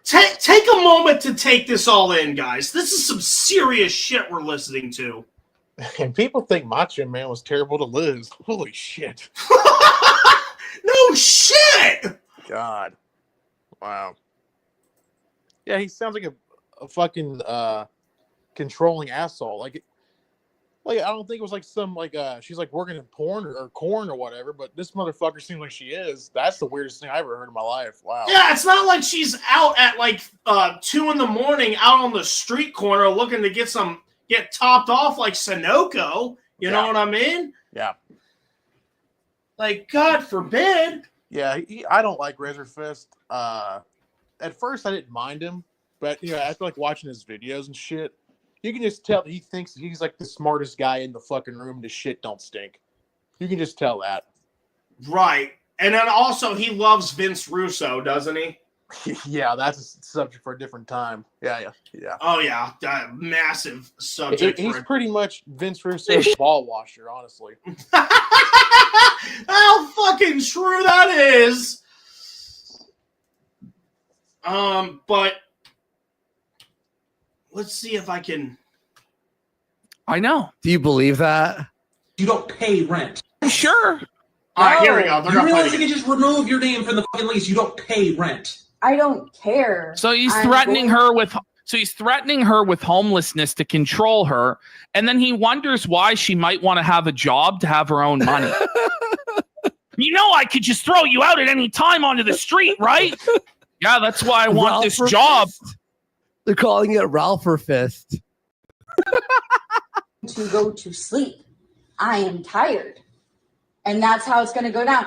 Take a moment to take this all in, guys. This is some serious shit we're listening to. And people think Macho Man was terrible to lose. Holy shit. No shit! God. Wow. Yeah, he sounds like a fucking controlling asshole. Like I don't think it was like some she's like working in porn or corn or whatever, but this motherfucker seems like she is. That's the weirdest thing I ever heard in my life. Wow. Yeah, it's not like she's out at 2 a.m. out on the street corner looking to get topped off like Sunoco. You know what I mean? Yeah. Like, God forbid. Yeah, I don't like Razorfist. At first I didn't mind him, but after watching his videos and shit, you can just tell he thinks he's like the smartest guy in the fucking room. The shit don't stink. You can just tell that. Right. And then also he loves Vince Russo, doesn't he? Yeah, that's a subject for a different time. Yeah. Oh, yeah. Massive subject. He's pretty much Vince Russo's ball washer, honestly. How fucking true that is. But let's see if I can. I know. Do you believe that? You don't pay rent. Sure. All right, here we go. You realize you can just remove your name from the fucking lease. You don't pay rent. I don't care. So he's threatening her with homelessness to control her, and then he wonders why she might want to have a job to have her own money. I could just throw you out at any time onto the street, right? Yeah, that's why I want this Ralph job. They're calling it Ralphorfist. To go to sleep. I am tired. And that's how it's going to go down.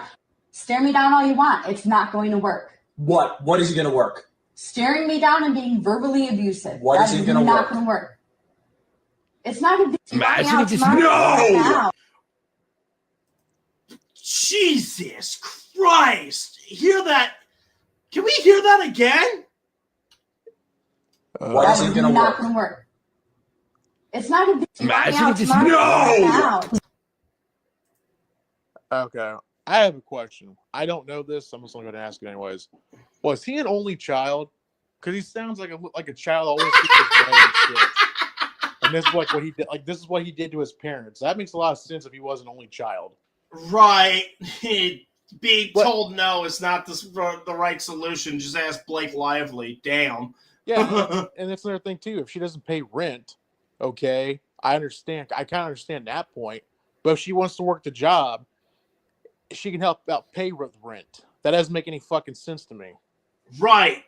Stare me down all you want. It's not going to work. What? What isn't going to work? Staring me down and being verbally abusive. What That isn't is going to not work? going to work. It's not going to be Imagine if No! Jesus Christ. Hear that? Can we hear that again? What That isn't is going to not work? going to work. It's not going to be Imagine if No! Okay. I have a question. I don't know this. I'm just going to ask it anyways. Was he an only child? Because he sounds like a child always gets his way and shit. And this is like what he did. Like this is what he did to his parents. That makes a lot of sense if he was an only child. Right. Being told no is not the right solution. Just ask Blake Lively. Damn. Yeah, and that's another thing too. If she doesn't pay rent, okay, I understand. I kind of understand that point. But if she wants to work the job, she can help out pay with rent. That doesn't make any fucking sense to me. Right.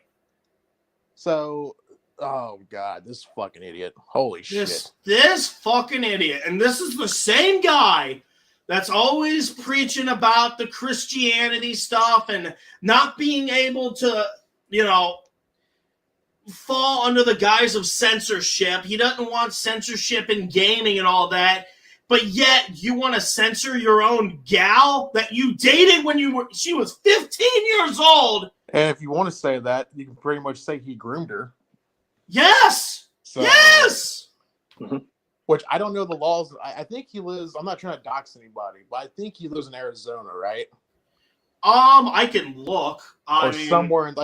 So, oh god, this fucking idiot! Holy shit! This fucking idiot, and this is the same guy that's always preaching about the Christianity stuff and not being able to, fall under the guise of censorship. He doesn't want censorship in gaming and all that, but yet you want to censor your own gal that you dated when she was 15 years old. And if you want to say that, you can pretty much say he groomed her. Yes. So, yes. Which I don't know the laws. I think he lives. I'm not trying to dox anybody, but I think he lives in Arizona, right? I can look. Or somewhere in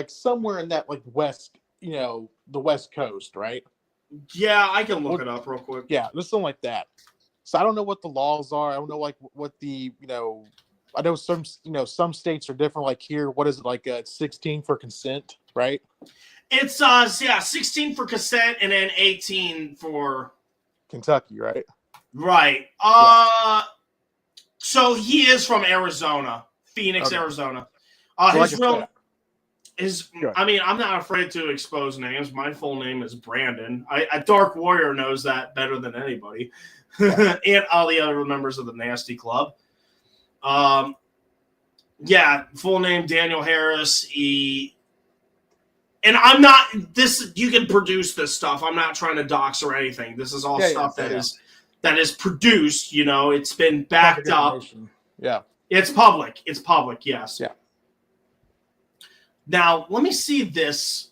that like west, the West Coast, right? Yeah, I can look it up real quick. Yeah, there's something like that. So I don't know what the laws are. I don't know like what the I know some states are different. Like here, what is it like? 16 for consent, right? It's 16 for consent and then 18 for Kentucky, right? Right. Yeah. So he is from Arizona, Phoenix, Okay. Arizona. So I'm not afraid to expose names. My full name is Brandon. A Dark Warrior knows that better than anybody. Yeah. And all the other members of the Nasty Club. Full name Daniel Harris. And I'm not you can produce this stuff. I'm not trying to dox or anything. This is all stuff that is produced, it's been backed up. Yeah. It's public. It's public, yes. Yeah. Now, let me see this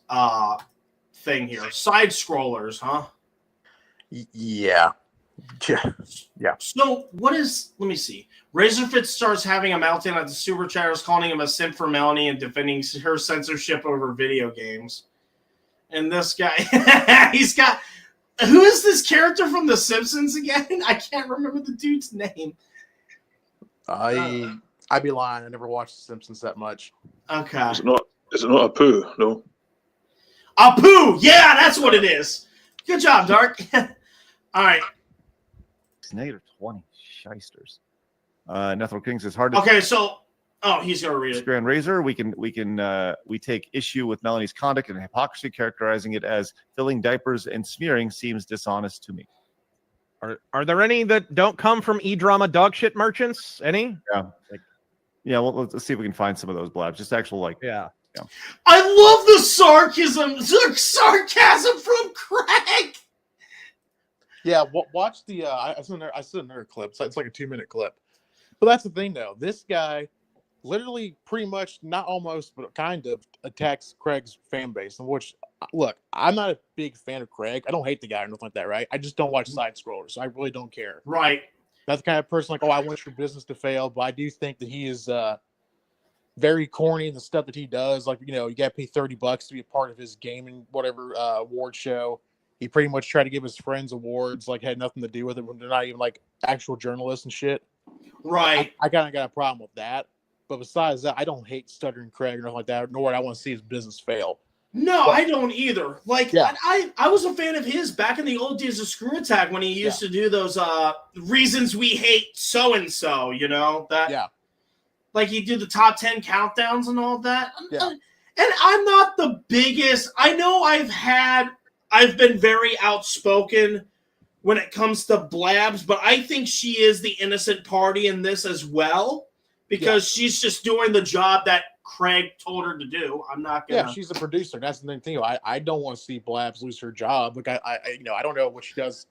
thing here. Side scrollers, huh? Yeah. Yeah. So, let me see. Razorfist starts having a meltdown at the super chatters, calling him a simp for Melanie and defending her censorship over video games. And this guy, who is this character from The Simpsons again? I can't remember the dude's name. I'd be lying. I never watched The Simpsons that much. Okay. Is it not Apu? No. Apu! Yeah, that's what it is. Good job, Dark. All right. It's -20 shysters. Nethel King says hard to. Okay, so he's gonna read it. Grand Razor, we take issue with Melanie's conduct and hypocrisy, characterizing it as filling diapers and smearing seems dishonest to me. Are there any that don't come from E-drama dog shit merchants? Any? Yeah. Well, let's see if we can find some of those blabs. Just actual Yeah. I love the sarcasm from Craig. Yeah, watch the. I saw another clip. It's like a 2-minute clip. But that's the thing, though. This guy literally pretty much, not almost, but kind of attacks Craig's fan base. In which, look, I'm not a big fan of Craig. I don't hate the guy or nothing like that, right? I just don't watch side scrollers, so I really don't care. Right. That's the kind of person like, I want your business to fail, but I do think that he is very corny in the stuff that he does. Like, you got to pay $30 to be a part of his gaming award show. He pretty much tried to give his friends awards, like had nothing to do with it when they're not even like actual journalists and shit. Right. I kind of got a problem with that. But besides that, I don't hate Stuttering Craig or nothing like that, nor do I want to see his business fail. No, I don't either. I was a fan of his back in the old days of Screw Attack when he used to do those reasons we hate so-and-so, that. Yeah. Like he did the top 10 countdowns and all that. Yeah. And I'm not the biggest. I know I've been very outspoken when it comes to Blabs, but I think she is the innocent party in this as well because she's just doing the job that Craig told her to do. I'm not gonna. Yeah, she's a producer. That's the thing too. I don't want to see Blabs lose her job. Like I don't know what she does.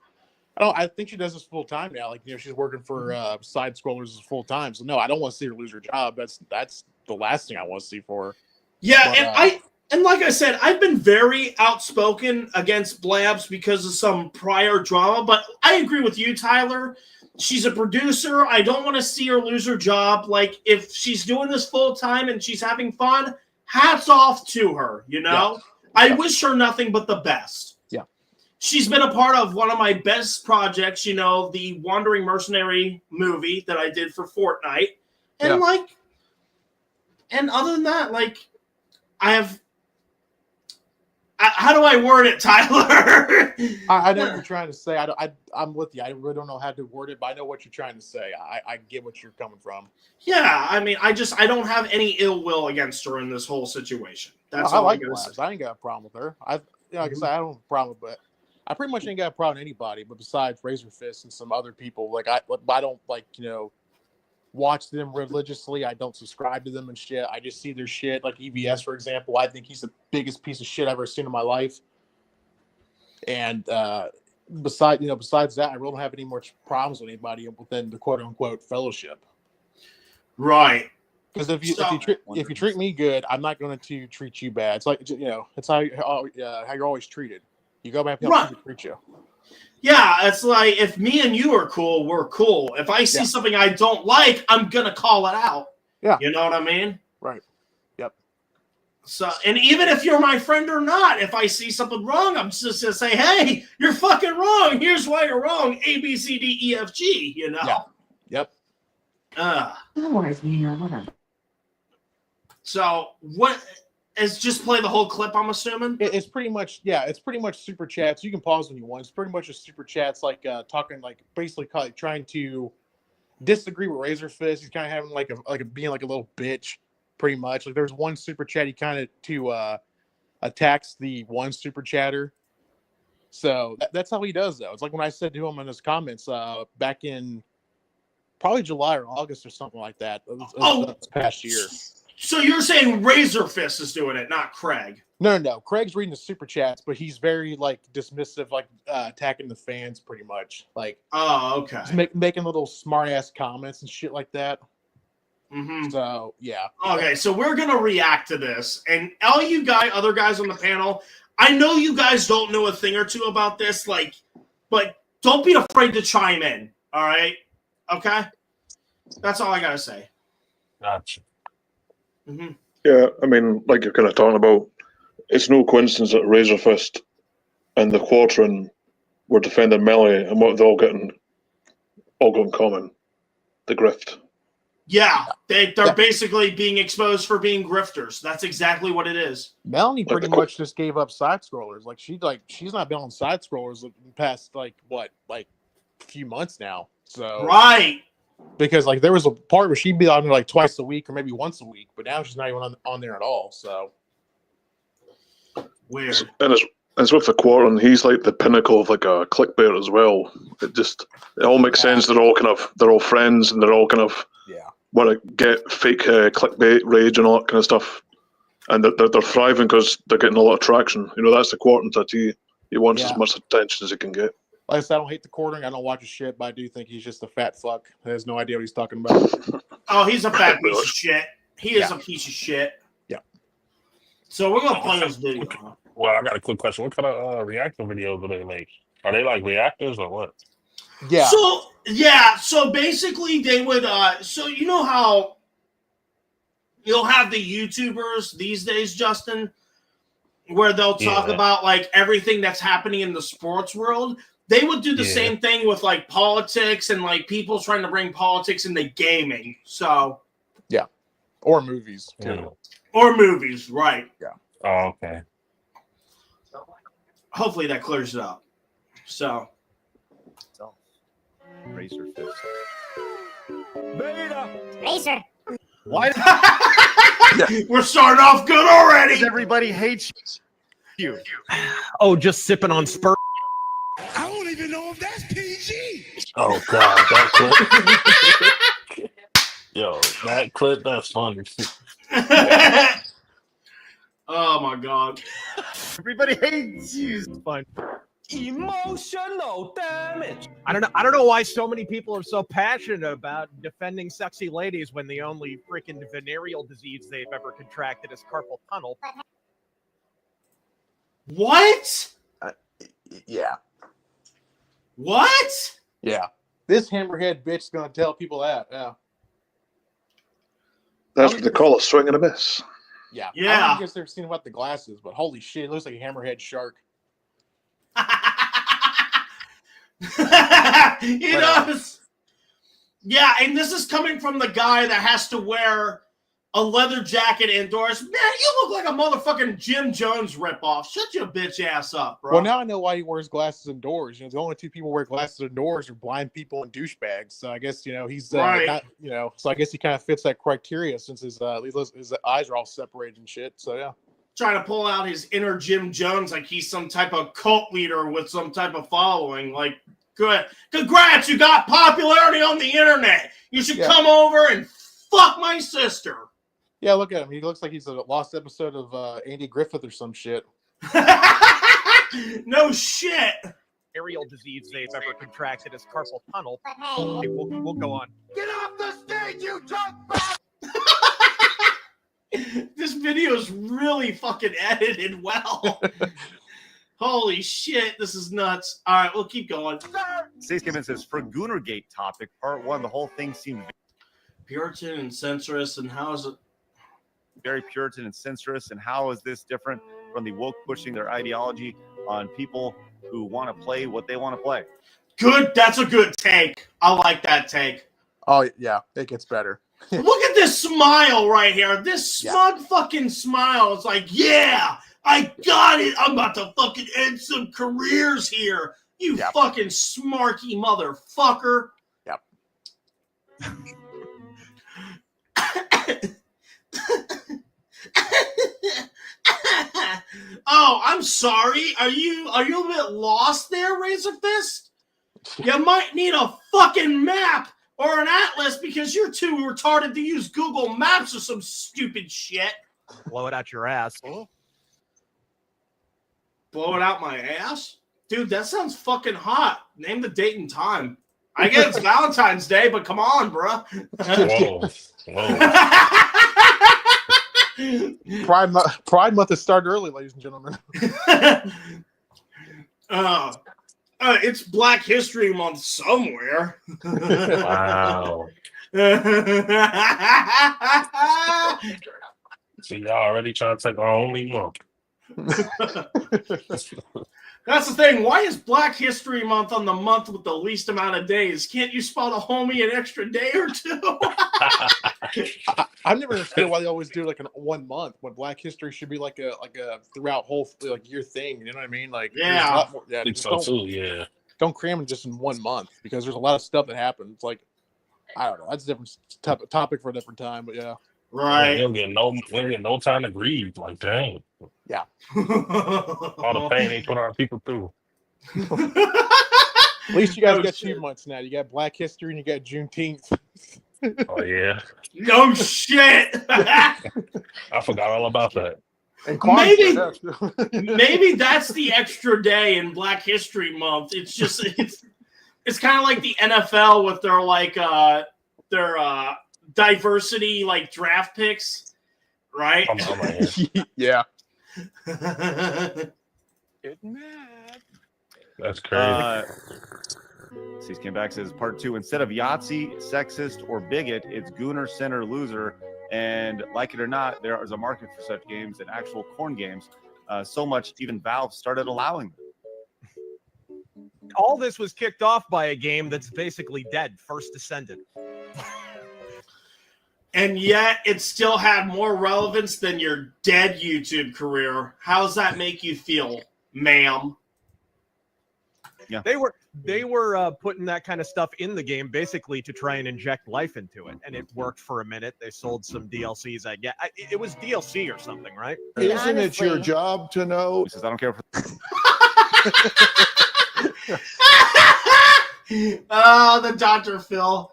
I think she does this full time now. Like she's working for side scrollers full time. So no, I don't want to see her lose her job. That's the last thing I want to see for her. Yeah, but, and like I said, I've been very outspoken against Blabs because of some prior drama. But I agree with you, Tyler. She's a producer. I don't want to see her lose her job. Like, if she's doing this full time and she's having fun, hats off to her, I wish her nothing but the best. Yeah. She's been a part of one of my best projects, the Wandering Mercenary movie that I did for Fortnite. And, and other than that, how do I word it, Tyler? I know what you're trying to say. I'm with you. I really don't know how to word it, but I know what you're trying to say. I get what you're coming from. Yeah, I mean, I don't have any ill will against her in this whole situation. That's all I like Blabs. I ain't got a problem with her. Like I said, I don't have a problem, but I pretty much ain't got a problem with anybody. But besides Razorfist and some other people, I don't watch them religiously. I don't subscribe to them and shit. I just see their shit. Like EBS, for example, I think he's the biggest piece of shit I've ever seen in my life. And besides that, I really don't have any more problems with anybody within the quote unquote fellowship. Right. Because if you treat me good, I'm not going to treat you bad. It's like it's how you're always treated. You go back and how people treat you. Yeah, it's like if me and you are cool, we're cool. If I see something I don't like, I'm gonna call it out. Yeah. You know what I mean? Right. Yep. So, and even if you're my friend or not, if I see something wrong, I'm just gonna say, "Hey, you're fucking wrong. Here's why you're wrong. A, B, C, D, E, F, G." Yeah. Yep. So what? Is just play the whole clip, I'm assuming? It's pretty much super chats. You can pause when you want. It's pretty much just super chats, talking, basically trying to disagree with Razorfist. He's kind of having being like a little bitch, pretty much. Like there's one super chat he kind of attacks the one super chatter. So that's how he does, though. It's like when I said to him in his comments back in probably July or August or something like that. This past year. So you're saying Razorfist is doing it, not Craig? No. Craig's reading the super chats, but he's very dismissive, attacking the fans, pretty much. Oh, okay. He's making little smart ass comments and shit like that. Mm-hmm. So yeah. Okay, so we're gonna react to this, and all you other guys on the panel, I know you guys don't know a thing or two about this, but don't be afraid to chime in. All right, okay. That's all I gotta say. Gotcha. Mm-hmm. Yeah, I mean, like you're kind of talking about, it's no coincidence that Razorfist and the Quartering were defending Melee, and what they all got in common, the grift. Yeah, they're basically being exposed for being grifters. That's exactly what it is. Melanie pretty much just gave up side scrollers. She's not been on side scrollers in the past few months now. So right. Because there was a part where she'd be on there twice a week or maybe once a week, but now she's not even on there at all. So weird. And it's with the Quartering. He's the pinnacle of a clickbait as well. It all makes sense. They're all friends, and they're all want to get fake clickbait rage and all that kind of stuff. And they're thriving because they're getting a lot of traction. That's the Quartering tattoo. He wants as much attention as he can get. Like I said, I don't hate the Quartering. I don't watch his shit, but I do think he's just a fat fuck. He has no idea what he's talking about. Oh, he's a fat piece of shit. He is a piece of shit. Yeah. So we're going to play this video. Well, I got a quick question. What kind of reaction videos do they make? Are they reactors or what? Yeah. So basically they would, so you know how you'll have the YouTubers these days, Justin, where they'll talk about everything that's happening in the sports world. They would do the same thing with politics and people trying to bring politics into gaming. So yeah, or movies too. Or movies, right? Yeah. Oh, okay. Hopefully that clears it up. So Razorfist. Razor. Why? We're starting off good already. Everybody hates you. Oh, just sipping on spur. I don't even know if that's PG. Oh God, that clip. Yo, that clip, that's funny. Oh my God. Everybody hates you. It's fine. Emotional damage. I don't know why so many people are so passionate about defending sexy ladies when the only freaking venereal disease they've ever contracted is carpal tunnel. What? Yeah. What? Yeah. This hammerhead bitch is gonna tell people that. Yeah. That's what they call it, swing and a miss. Yeah. Yeah. I don't guess they've seen about the glasses, but holy shit, it looks like a hammerhead shark. He does. Yeah, and this is coming from the guy that has to wear a leather jacket indoors. Man, you look like a motherfucking Jim Jones ripoff. Shut your bitch ass up, bro. Well, now I know why he wears glasses indoors. You know, the only two people who wear glasses indoors are blind people and douchebags. So I guess he's Right. not, so I guess he kind of fits that criteria since his eyes are all separated and shit. So yeah. Trying to pull out his inner Jim Jones like he's some type of cult leader with some type of following. Like, good. Congrats, you got popularity on the internet. You should come over and fuck my sister. Yeah, look at him. He looks like he's a lost episode of Andy Griffith or some shit. No shit. Venereal disease they've ever contracted is carpal tunnel. Okay, we'll go on. Get off the stage, you drunk bastard! This video is really fucking edited well. Holy shit, this is nuts. All right, we'll keep going. Stace came in and says, for GoonerGate topic, part 1, the whole thing seemed Puritan and censorious, and how is it? very Puritan and censorious, and how is this different from the woke pushing their ideology on people who want to play what they want to play? Good, that's a good take. I like that take. Oh, yeah, it gets better. Look at this smile right here. This smug fucking smile. It's like, yeah, I got it. I'm about to fucking end some careers here. You fucking smarky motherfucker. Yep. Oh, I'm sorry. Are you a bit lost there, Razorfist? You might need a fucking map or an atlas because you're too retarded to use Google Maps or some stupid shit. Blow it out your ass. Blow it out my ass? Dude, that sounds fucking hot. Name the date and time. I get it's Valentine's Day, but come on, bro. Pride Month has started early, ladies and gentlemen. It's Black History Month somewhere. Wow. See, y'all already trying to take our only month. That's the thing. Why is Black History Month on the month with the least amount of days? Can't you spot a homie an extra day or two? I've never understood why they always do like an 1 month when Black History should be like a throughout whole year thing. You know what I mean? Like there's a lot more, I think so too. Yeah. Don't cram it just in 1 month because there's a lot of stuff that happens. Like I don't know. That's a different topic for a different time. But yeah. Right. We don't get no time to grieve. Like dang. Yeah. All the pain they put our people through. At least you guys got 2 months now. You got Black History and you got Juneteenth. Oh yeah. No shit. I forgot all about that. And maybe that's the extra day in Black History Month. It's just it's kind of like the NFL with their diversity like draft picks, right? Yeah. That's crazy. Cease came back, says part 2, instead of Yahtzee, sexist, or bigot, it's Gooner, Center, Loser. And like it or not, there is a market for such games and actual corn games. So much, even Valve started allowing them. All this was kicked off by a game that's basically dead, First Descendant. And yet it still had more relevance than your dead YouTube career. How does that make you feel, ma'am? They were putting that kind of stuff in the game basically to try and inject life into it, and it worked for a minute. They sold some DLCs. I guess it was DLC or something, right? Isn't it your job to know? He says, I don't care. Oh, the Dr. Phil.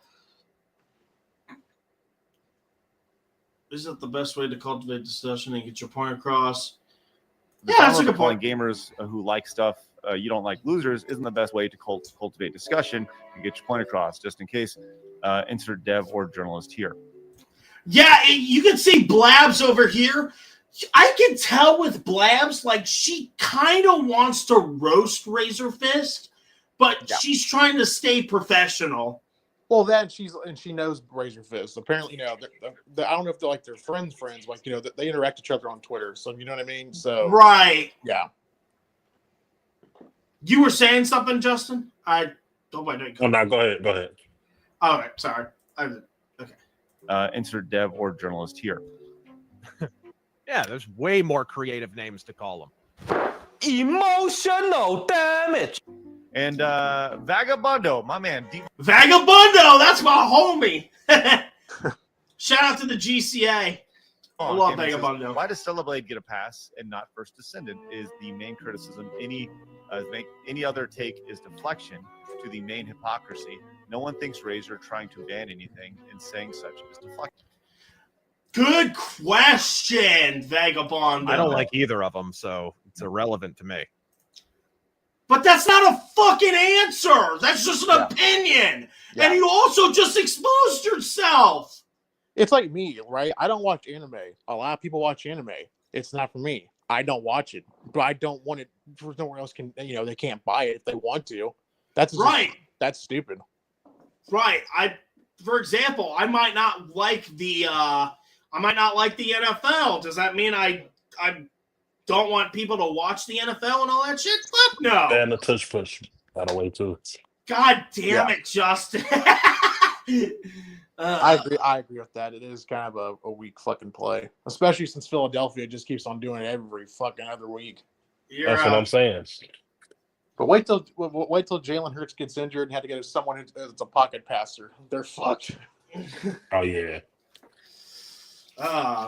Isn't the best way to cultivate discussion and get your point across? Yeah, that's a good point. Gamers who like stuff you don't like losers isn't the best way to cultivate discussion and get your point across. Just in case, insert dev or journalist here. Yeah, you can see Blabs over here. I can tell with Blabs, like she kind of wants to roast Razorfist, but she's trying to stay professional. Well, she knows Razorfist. Apparently, I don't know if they're like their friends, like they interact with each other on Twitter. So you know what I mean. So right, yeah. You were saying something, Justin? I hope I didn't. Oh no, go ahead. All right, sorry. Okay. Insert dev or journalist here. Yeah, there's way more creative names to call them. Emotional damage. And Vagabundo, my man. Vagabundo, that's my homie. Shout out to the GCA. I love Vagabundo. Says, why does Celeblade get a pass and not First Descendant is the main criticism. Any other take is deflection to the main hypocrisy. No one thinks Razor trying to ban anything and saying such is deflection. Good question, Vagabundo. I don't like either of them, so it's irrelevant to me. But that's not a fucking answer. That's just an opinion. Yeah. And you also just exposed yourself. It's like me, right? I don't watch anime. A lot of people watch anime. It's not for me. I don't watch it, but I don't want it. Nowhere else can, they can't buy it if they want to. That's right. That's stupid. Right. For example, I might not like the NFL. Does that mean I don't want people to watch the NFL and all that shit? Fuck no. And the tush push, by the way, too. God damn it, Justin. I agree with that. It is kind of a weak fucking play, especially since Philadelphia just keeps on doing it every fucking other week. That's what I'm saying. But wait till Jalen Hurts gets injured and had to get someone that's a pocket passer. They're fucked. Oh yeah.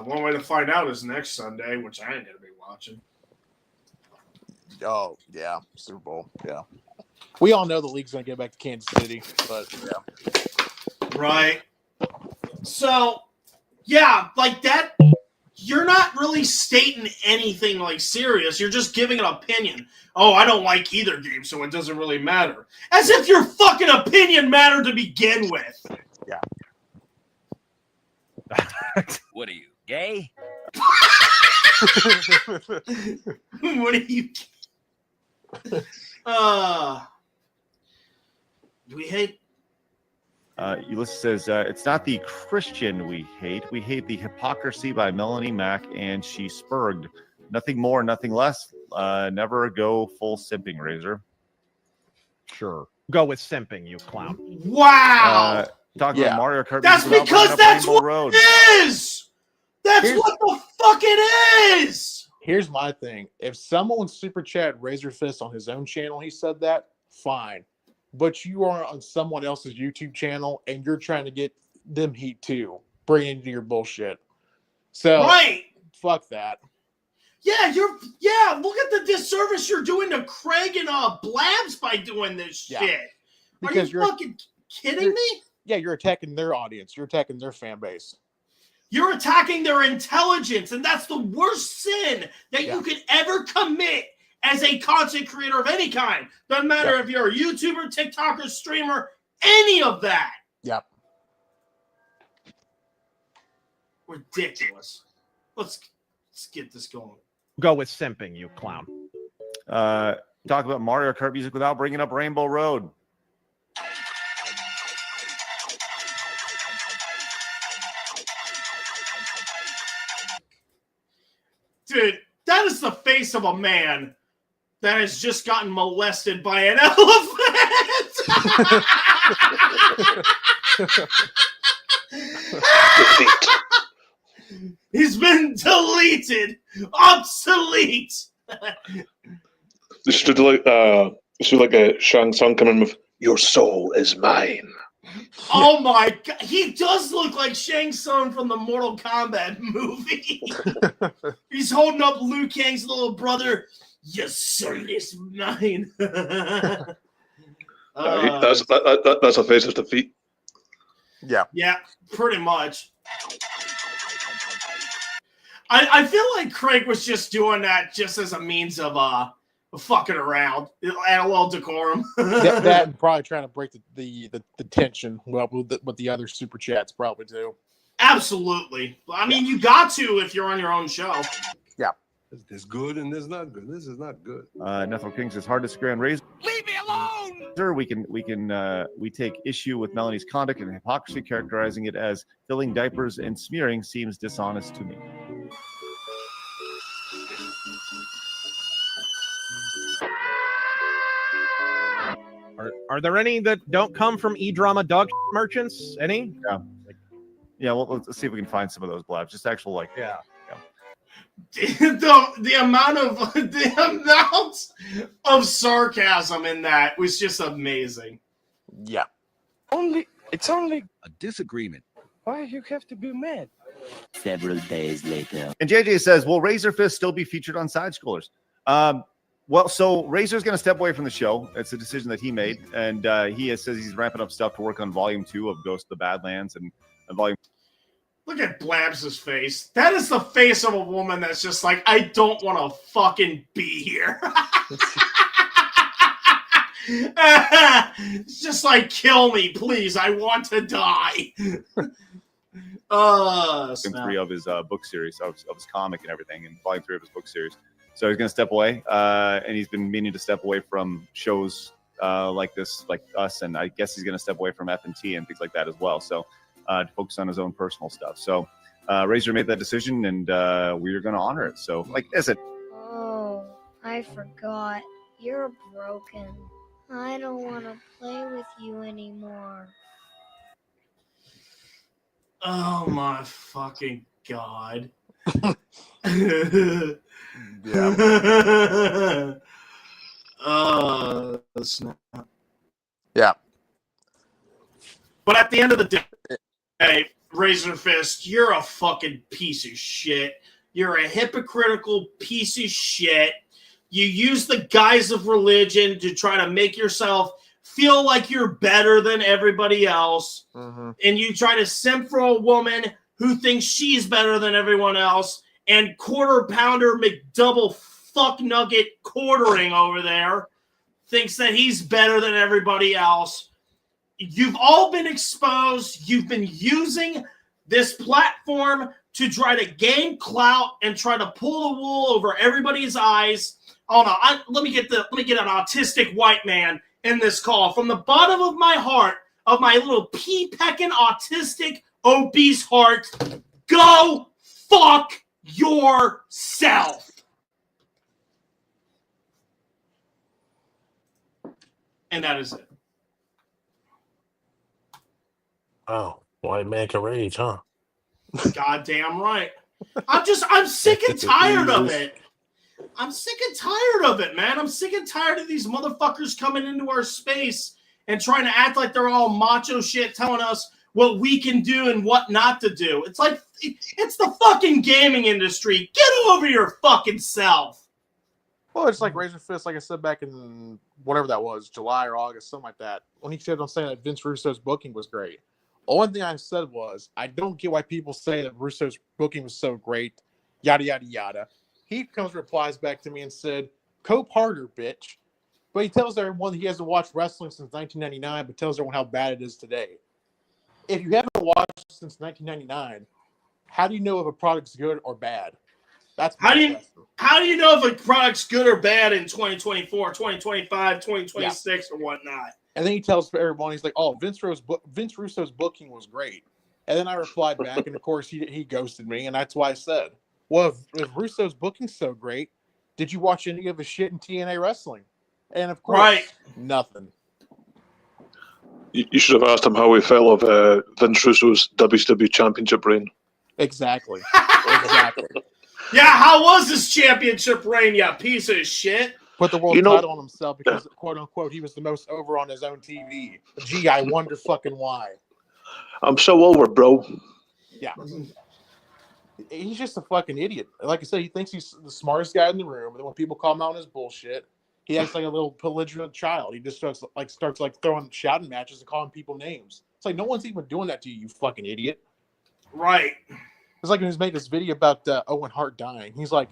One way to find out is next Sunday, which I ain't gonna be watching. Oh yeah, Super Bowl. Yeah, we all know the league's gonna get back to Kansas City, but yeah, right. So, yeah, like that. You're not really stating anything like serious. You're just giving an opinion. Oh, I don't like either game, so it doesn't really matter. As if your fucking opinion mattered to begin with. Yeah. What are you, gay? What are you? Do we hate? Ulysses says, it's not the Christian we hate the hypocrisy by Melanie Mack, and she spurged. Nothing more, nothing less. Never go full simping, Razor. Sure. Go with simping, you clown. Wow. Talk about Mario Kart. That's because that's what it is. That's what the fuck it is. Here's my thing. If someone super chat Razorfist on his own channel, he said that, fine. But you are on someone else's YouTube channel and you're trying to get them heat too. Bring into your bullshit. So fuck that. Yeah, look at the disservice you're doing to Craig and Blabs by doing this shit. Because are you fucking kidding me? Yeah, you're attacking their audience. You're attacking their fan base. You're attacking their intelligence, and that's the worst sin that you could ever commit as a content creator of any kind. Doesn't matter if you're a YouTuber, TikToker, streamer, any of that. Yep. Ridiculous. Let's get this going. Go with simping, you clown. Talk about Mario Kart music without bringing up Rainbow Road. Dude, that is the face of a man that has just gotten molested by an elephant. He's been deleted. Obsolete. They should delete You see like a Shang Tsung coming with, your soul is mine. Oh my god, he does look like Shang Tsung from the Mortal Kombat movie. He's holding up Liu Kang's little brother. Your soul is mine. That's a face of defeat. Yeah, pretty much. I feel like Craig was just doing that just as a means of fucking around, add a little decorum. that and probably trying to break the tension. Well, with the other super chats probably too. Absolutely. I mean, you got to if you're on your own show. Yeah. There's good and there's not good. This is not good. Netherlands Kings is hard to disagree on Razor. Leave me alone! We take issue with Melanie's conduct and hypocrisy, characterizing it as filling diapers and smearing seems dishonest to me. Are there any that don't come from E-Drama dog merchants? Any? Yeah. Well, let's see if we can find some of those blabs. Just actual The amount of sarcasm in that was just amazing. Yeah. It's only a disagreement. Why you have to be mad? Several days later. And JJ says, will Razorfist still be featured on Side Scrollers? Well, so Razor's going to step away from the show. It's a decision that he made. And says he's ramping up stuff to work on Volume 2 of Ghost of the Badlands and Volume. Look at Blabs' face. That is the face of a woman that's just like, I don't want to fucking be here. It's just like, kill me, please. I want to die. Volume 3 of his book series, of his comic and everything, and Volume 3 of his book series. So he's going to step away, and he's been meaning to step away from shows like this, like us, and I guess he's going to step away from F&T and things like that as well. So to focus on his own personal stuff. So Razor made that decision, and we're going to honor it. So, like, is it? Oh, I forgot. You're broken. I don't want to play with you anymore. Oh my fucking god. Snap. Yeah. But at the end of the day, Razorfist, you're a fucking piece of shit. You're a hypocritical piece of shit. You use the guise of religion to try to make yourself feel like you're better than everybody else. Mm-hmm. And you try to simp for a woman who thinks she's better than everyone else. And quarter pounder McDouble fuck nugget quartering over there thinks that he's better than everybody else. You've all been exposed. You've been using this platform to try to gain clout and try to pull the wool over everybody's eyes. Oh no, let me get an autistic white man in this call from the bottom of my heart, of my little pea-pecking autistic obese heart. Go fuck yourself. And that is it. Oh, white man can rage, huh? Goddamn right. I'm sick and tired of it. I'm sick and tired of it, man. I'm sick and tired of these motherfuckers coming into our space and trying to act like they're all macho shit, telling us what we can do and what not to do. It's like, it's the fucking gaming industry. Get over your fucking self. Well, it's like Razorfist, like I said back in whatever that was, July or August, something like that. When he said on saying that Vince Russo's booking was great. Only thing I said was, I don't get why people say that Russo's booking was so great, yada, yada, yada. He replies back to me and said, cope harder, bitch. But he tells everyone he hasn't watched wrestling since 1999, but tells everyone how bad it is today. If you haven't watched since 1999, how do you know if a product's good or bad? That's how do you know if a product's good or bad in 2024, 2025, 2026, or whatnot? And then he tells everyone, he's like, oh, Vince Russo's booking was great. And then I replied back, and of course he ghosted me, and that's why I said, well, if Russo's booking's so great, did you watch any of his shit in TNA wrestling? And of course, nothing. You should have asked him how he felt of Vince Russo's WCW Championship reign. Exactly. Exactly. Yeah, how was his championship reign, you piece of shit? Put the world title on himself because, quote unquote, he was the most over on his own TV. Gee, I wonder fucking why. I'm so over, bro. Yeah. He's just a fucking idiot. Like I said, he thinks he's the smartest guy in the room. And when people call him out on his bullshit, he acts like a little belligerent child. He just starts throwing shouting matches and calling people names. It's like no one's even doing that to you, you fucking idiot. Right. It's like when he's made this video about Owen Hart dying. He's like,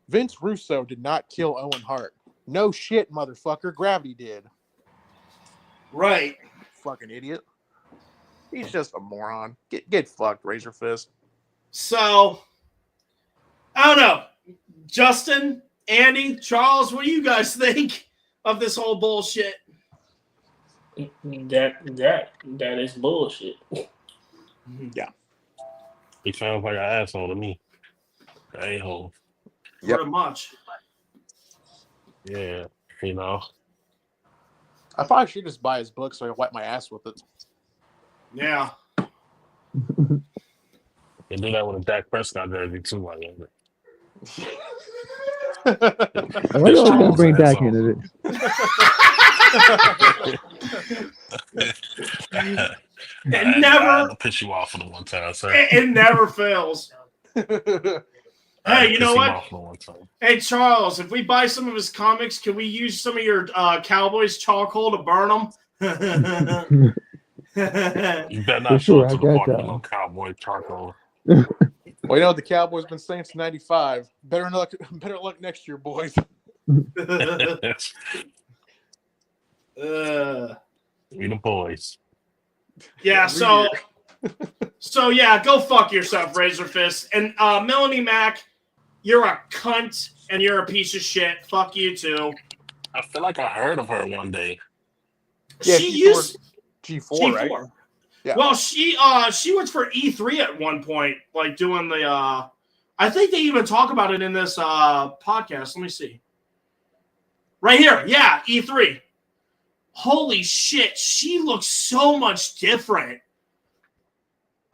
Vince Russo did not kill Owen Hart. No shit, motherfucker. Gravity did. Right. Fucking idiot. He's just a moron. Get fucked, Razor Fist. So, I don't know. Justin, Andy, Charles, what do you guys think of this whole bullshit? That is bullshit. Yeah. He sounds like an asshole to me. A-hole. Pretty much. Yeah, you know. I probably should just buy his book so I can wipe my ass with it. Yeah. They do that with a Dak Prescott jersey too, like that. Why you always gotta bring Dak into this? It never piss you off for the one time, sir. It never fails. Hey, you know what? Hey, Charles, if we buy some of his comics, can we use some of your Cowboys charcoal to burn them? You better not show up to the party with no cowboy charcoal. Well, you know what the Cowboys been saying since '95. Better luck next year, boys. We the boys. Yeah, so yeah, go fuck yourself, Razor Fist. And Melanie Mack, you're a cunt and you're a piece of shit. Fuck you too. I feel like I heard of her one day. Yeah, she used G4, right? Yeah. Well, she worked for E3 at one point, like doing the. I think they even talk about it in this podcast. Let me see. Right here, yeah, E3. Holy shit, she looks so much different.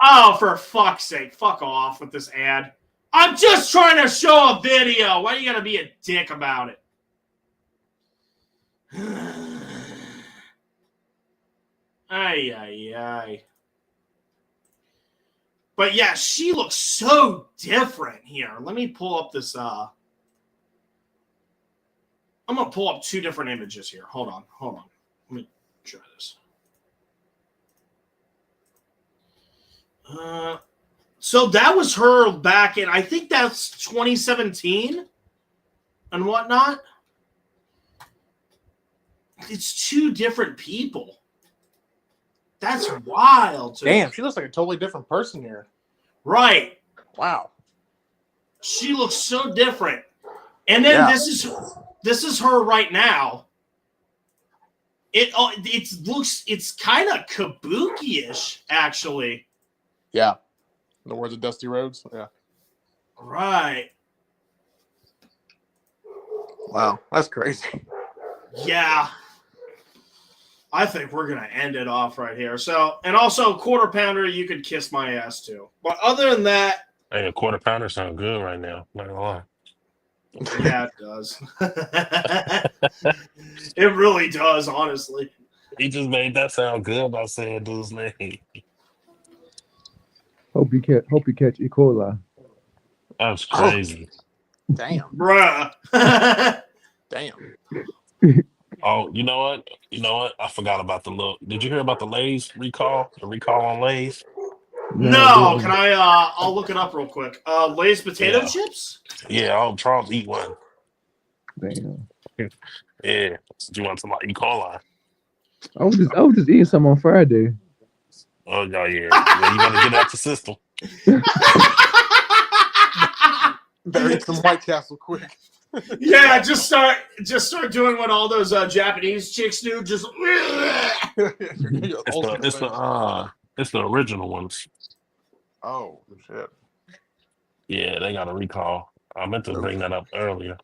Oh, for fuck's sake, fuck off with this ad. I'm just trying to show a video. Why are you gonna be a dick about it? Ay. But yeah, she looks so different here. Let me pull up this. I'm gonna pull up two different images here. Hold on. Let me try this. So that was her back in, I think that's 2017 and whatnot. It's two different people. That's wild. Damn, she looks like a totally different person here. Right. Wow. She looks so different. And then this is her right now. It's kind of kabuki-ish, actually. Yeah. In the words of Dusty Rhodes. Yeah. Right. Wow, that's crazy. Yeah. I think we're going to end it off right here. So, and also, Quarter Pounder, you could kiss my ass too. But other than that. Hey, a Quarter Pounder sounds good right now. Not gonna lie. Yeah, it does. It really does, honestly. He just made that sound good by saying dude's name. Hope you catch E. coli. That's crazy. Damn. Bruh. Damn. Oh, you know what? I forgot about the look. Did you hear about the Lay's recall? The recall on Lay's? No, can I? I'll look it up real quick. Lay's potato chips? Yeah, I'll Charles eat one. Damn. Yeah. Do you want some E. coli? I was just eating some on Friday. Oh no, yeah. You gotta get out the system. Better eat some White Castle quick. Yeah, just start doing what all those Japanese chicks do. Just it's the original ones. Oh shit. Yeah, they got a recall. I meant to bring that up earlier.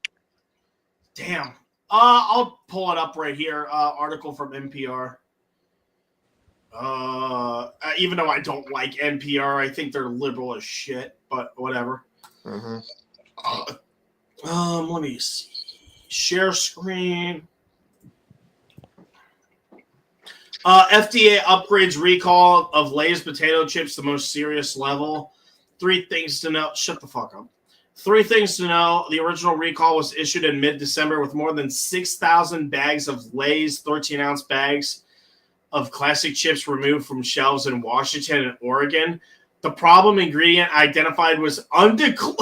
Damn. I'll pull it up right here. Article from NPR. Even though I don't like NPR, I think they're liberal as shit. But whatever. Mm-hmm. Let me see. Share screen. FDA upgrades recall of Lay's potato chips, the most serious level. 3 things to know. Shut the fuck up. 3 things to know. The original recall was issued in mid-December with more than 6,000 bags of Lay's 13-ounce bags of classic chips removed from shelves in Washington and Oregon. The problem ingredient identified was undeclared.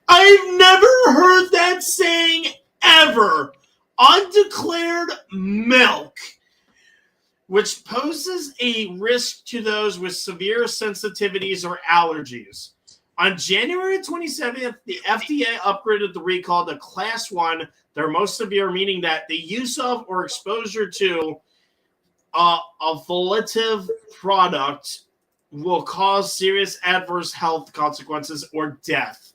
I've never heard that saying ever. Undeclared milk, which poses a risk to those with severe sensitivities or allergies. On January 27th, the FDA upgraded the recall to Class 1, their most severe, meaning that the use of or exposure to a volatile product will cause serious adverse health consequences or death.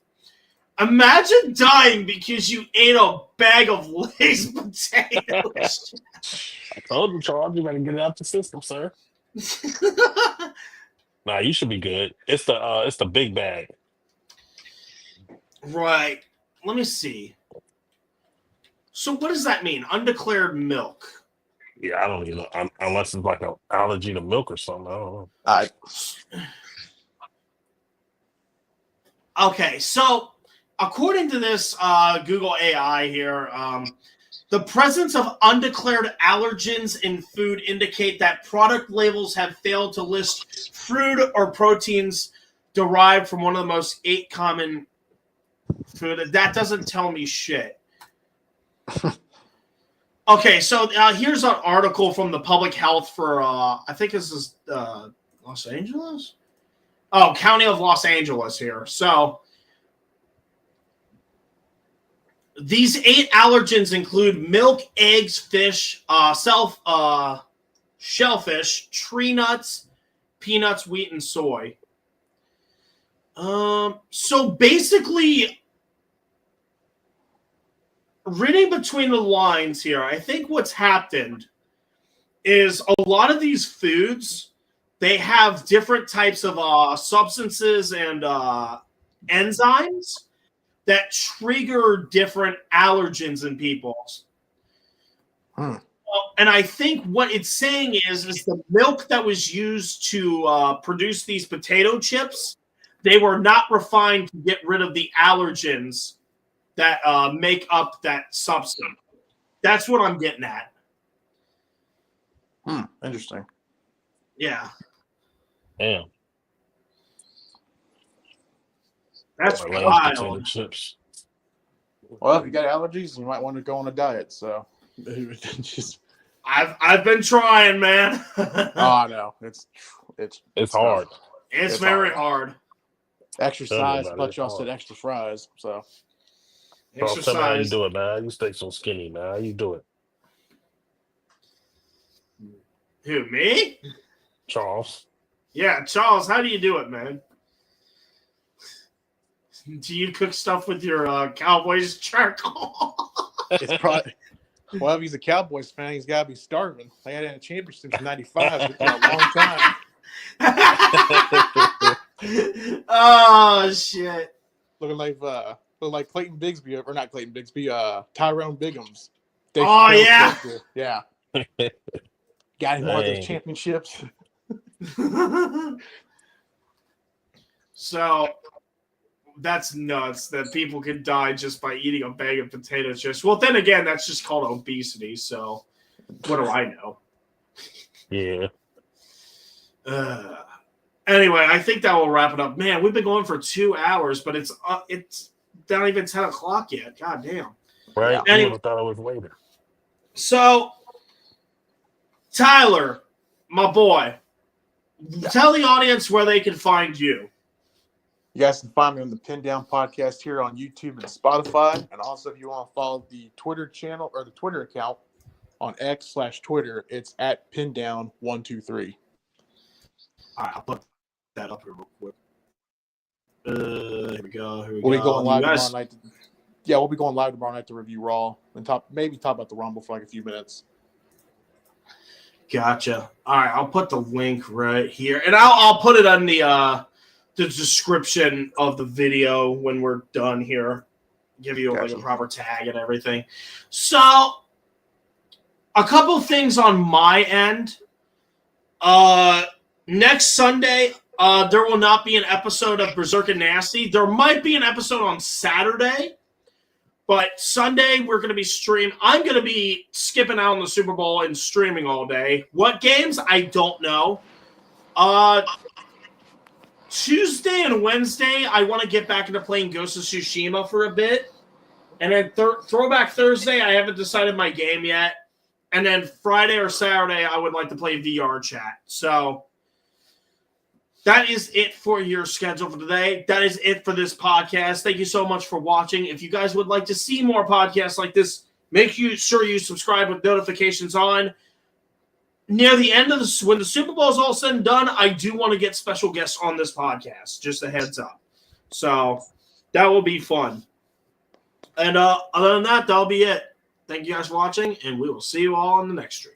Imagine dying because you ate a bag of Lay's potatoes. I told you, Charles, you better get it out the system, sir. Nah, you should be good. It's the big bag. Right. Let me see. So what does that mean? Undeclared milk. Yeah, I don't even know. Unless it's like an allergy to milk or something. I don't know. Okay, so according to this Google AI here, the presence of undeclared allergens in food indicate that product labels have failed to list fruit or proteins derived from one of the most 8 common food. That doesn't tell me shit. Okay, so here's an article from the public health for, I think this is Los Angeles? Oh, County of Los Angeles here. So these 8 allergens include milk, eggs, fish, shellfish, tree nuts, peanuts, wheat, and soy. So basically, reading between the lines here, I think what's happened is a lot of these foods, they have different types of substances and enzymes that trigger different allergens in people. And I think what it's saying is the milk that was used to produce these potato chips, they were not refined to get rid of the allergens that make up that substance. That's what I'm getting at. Interesting. Yeah. Damn. That's Lay's wild. potato chips. Well, if you got allergies, you might want to go on a diet. So, just I've been trying, man. I know it's hard. It's very hard. Exercise, About but it, y'all it's said hard. extra fries. So, Charles, tell me how you do it, man. You stay so skinny, man. How you do it? Who, me? Charles. Yeah, Charles, how do you do it, man? Do you cook stuff with your Cowboys charcoal? it's probably. Well, if he's a Cowboys fan, he's got to be starving. They had a championship in '95. It's been a long time. Oh shit! Looking like Clayton Bigsby, or not Clayton Bigsby, Tyrone Biggums. Oh yeah, yeah. Got him one of those championships. So that's nuts that people can die just by eating a bag of potato chips. Well, then again, that's just called obesity. So what do I know? Yeah. Anyway, I think that will wrap it up. Man, we've been going for 2 hours, but it's not even 10 o'clock yet. God damn. Right. Anyway, You would have thought it was later. So, Tyler, my boy, tell the audience where they can find you. You guys can find me on the Pin Down Podcast here on YouTube and Spotify. And also, if you want to follow the Twitter channel or the Twitter account on X/Twitter, it's at pindown123. All right, I'll put that up here real quick. Here we go. We'll be going live tomorrow night. We'll be going live tomorrow night to review Raw and talk about the Rumble for like a few minutes. Gotcha. All right, I'll put the link right here, and I'll put it on the the description of the video when we're done here. Give you like a proper tag and everything. So, a couple things on my end. Next Sunday, there will not be an episode of Berserk and Nasty. There might be an episode on Saturday, but Sunday we're going to be streaming. I'm going to be skipping out on the Super Bowl and streaming all day. What games? I don't know. Tuesday and Wednesday, I want to get back into playing Ghost of Tsushima for a bit. And then Throwback Thursday, I haven't decided my game yet. And then Friday or Saturday, I would like to play VR chat. So that is it for your schedule for today. That is it for this podcast. Thank you so much for watching. If you guys would like to see more podcasts like this, make sure you subscribe with notifications on. Near the end of this, when the Super Bowl is all said and done, I do want to get special guests on this podcast. Just a heads up. So that will be fun. And other than that, that'll be it. Thank you guys for watching, and we will see you all on the next stream.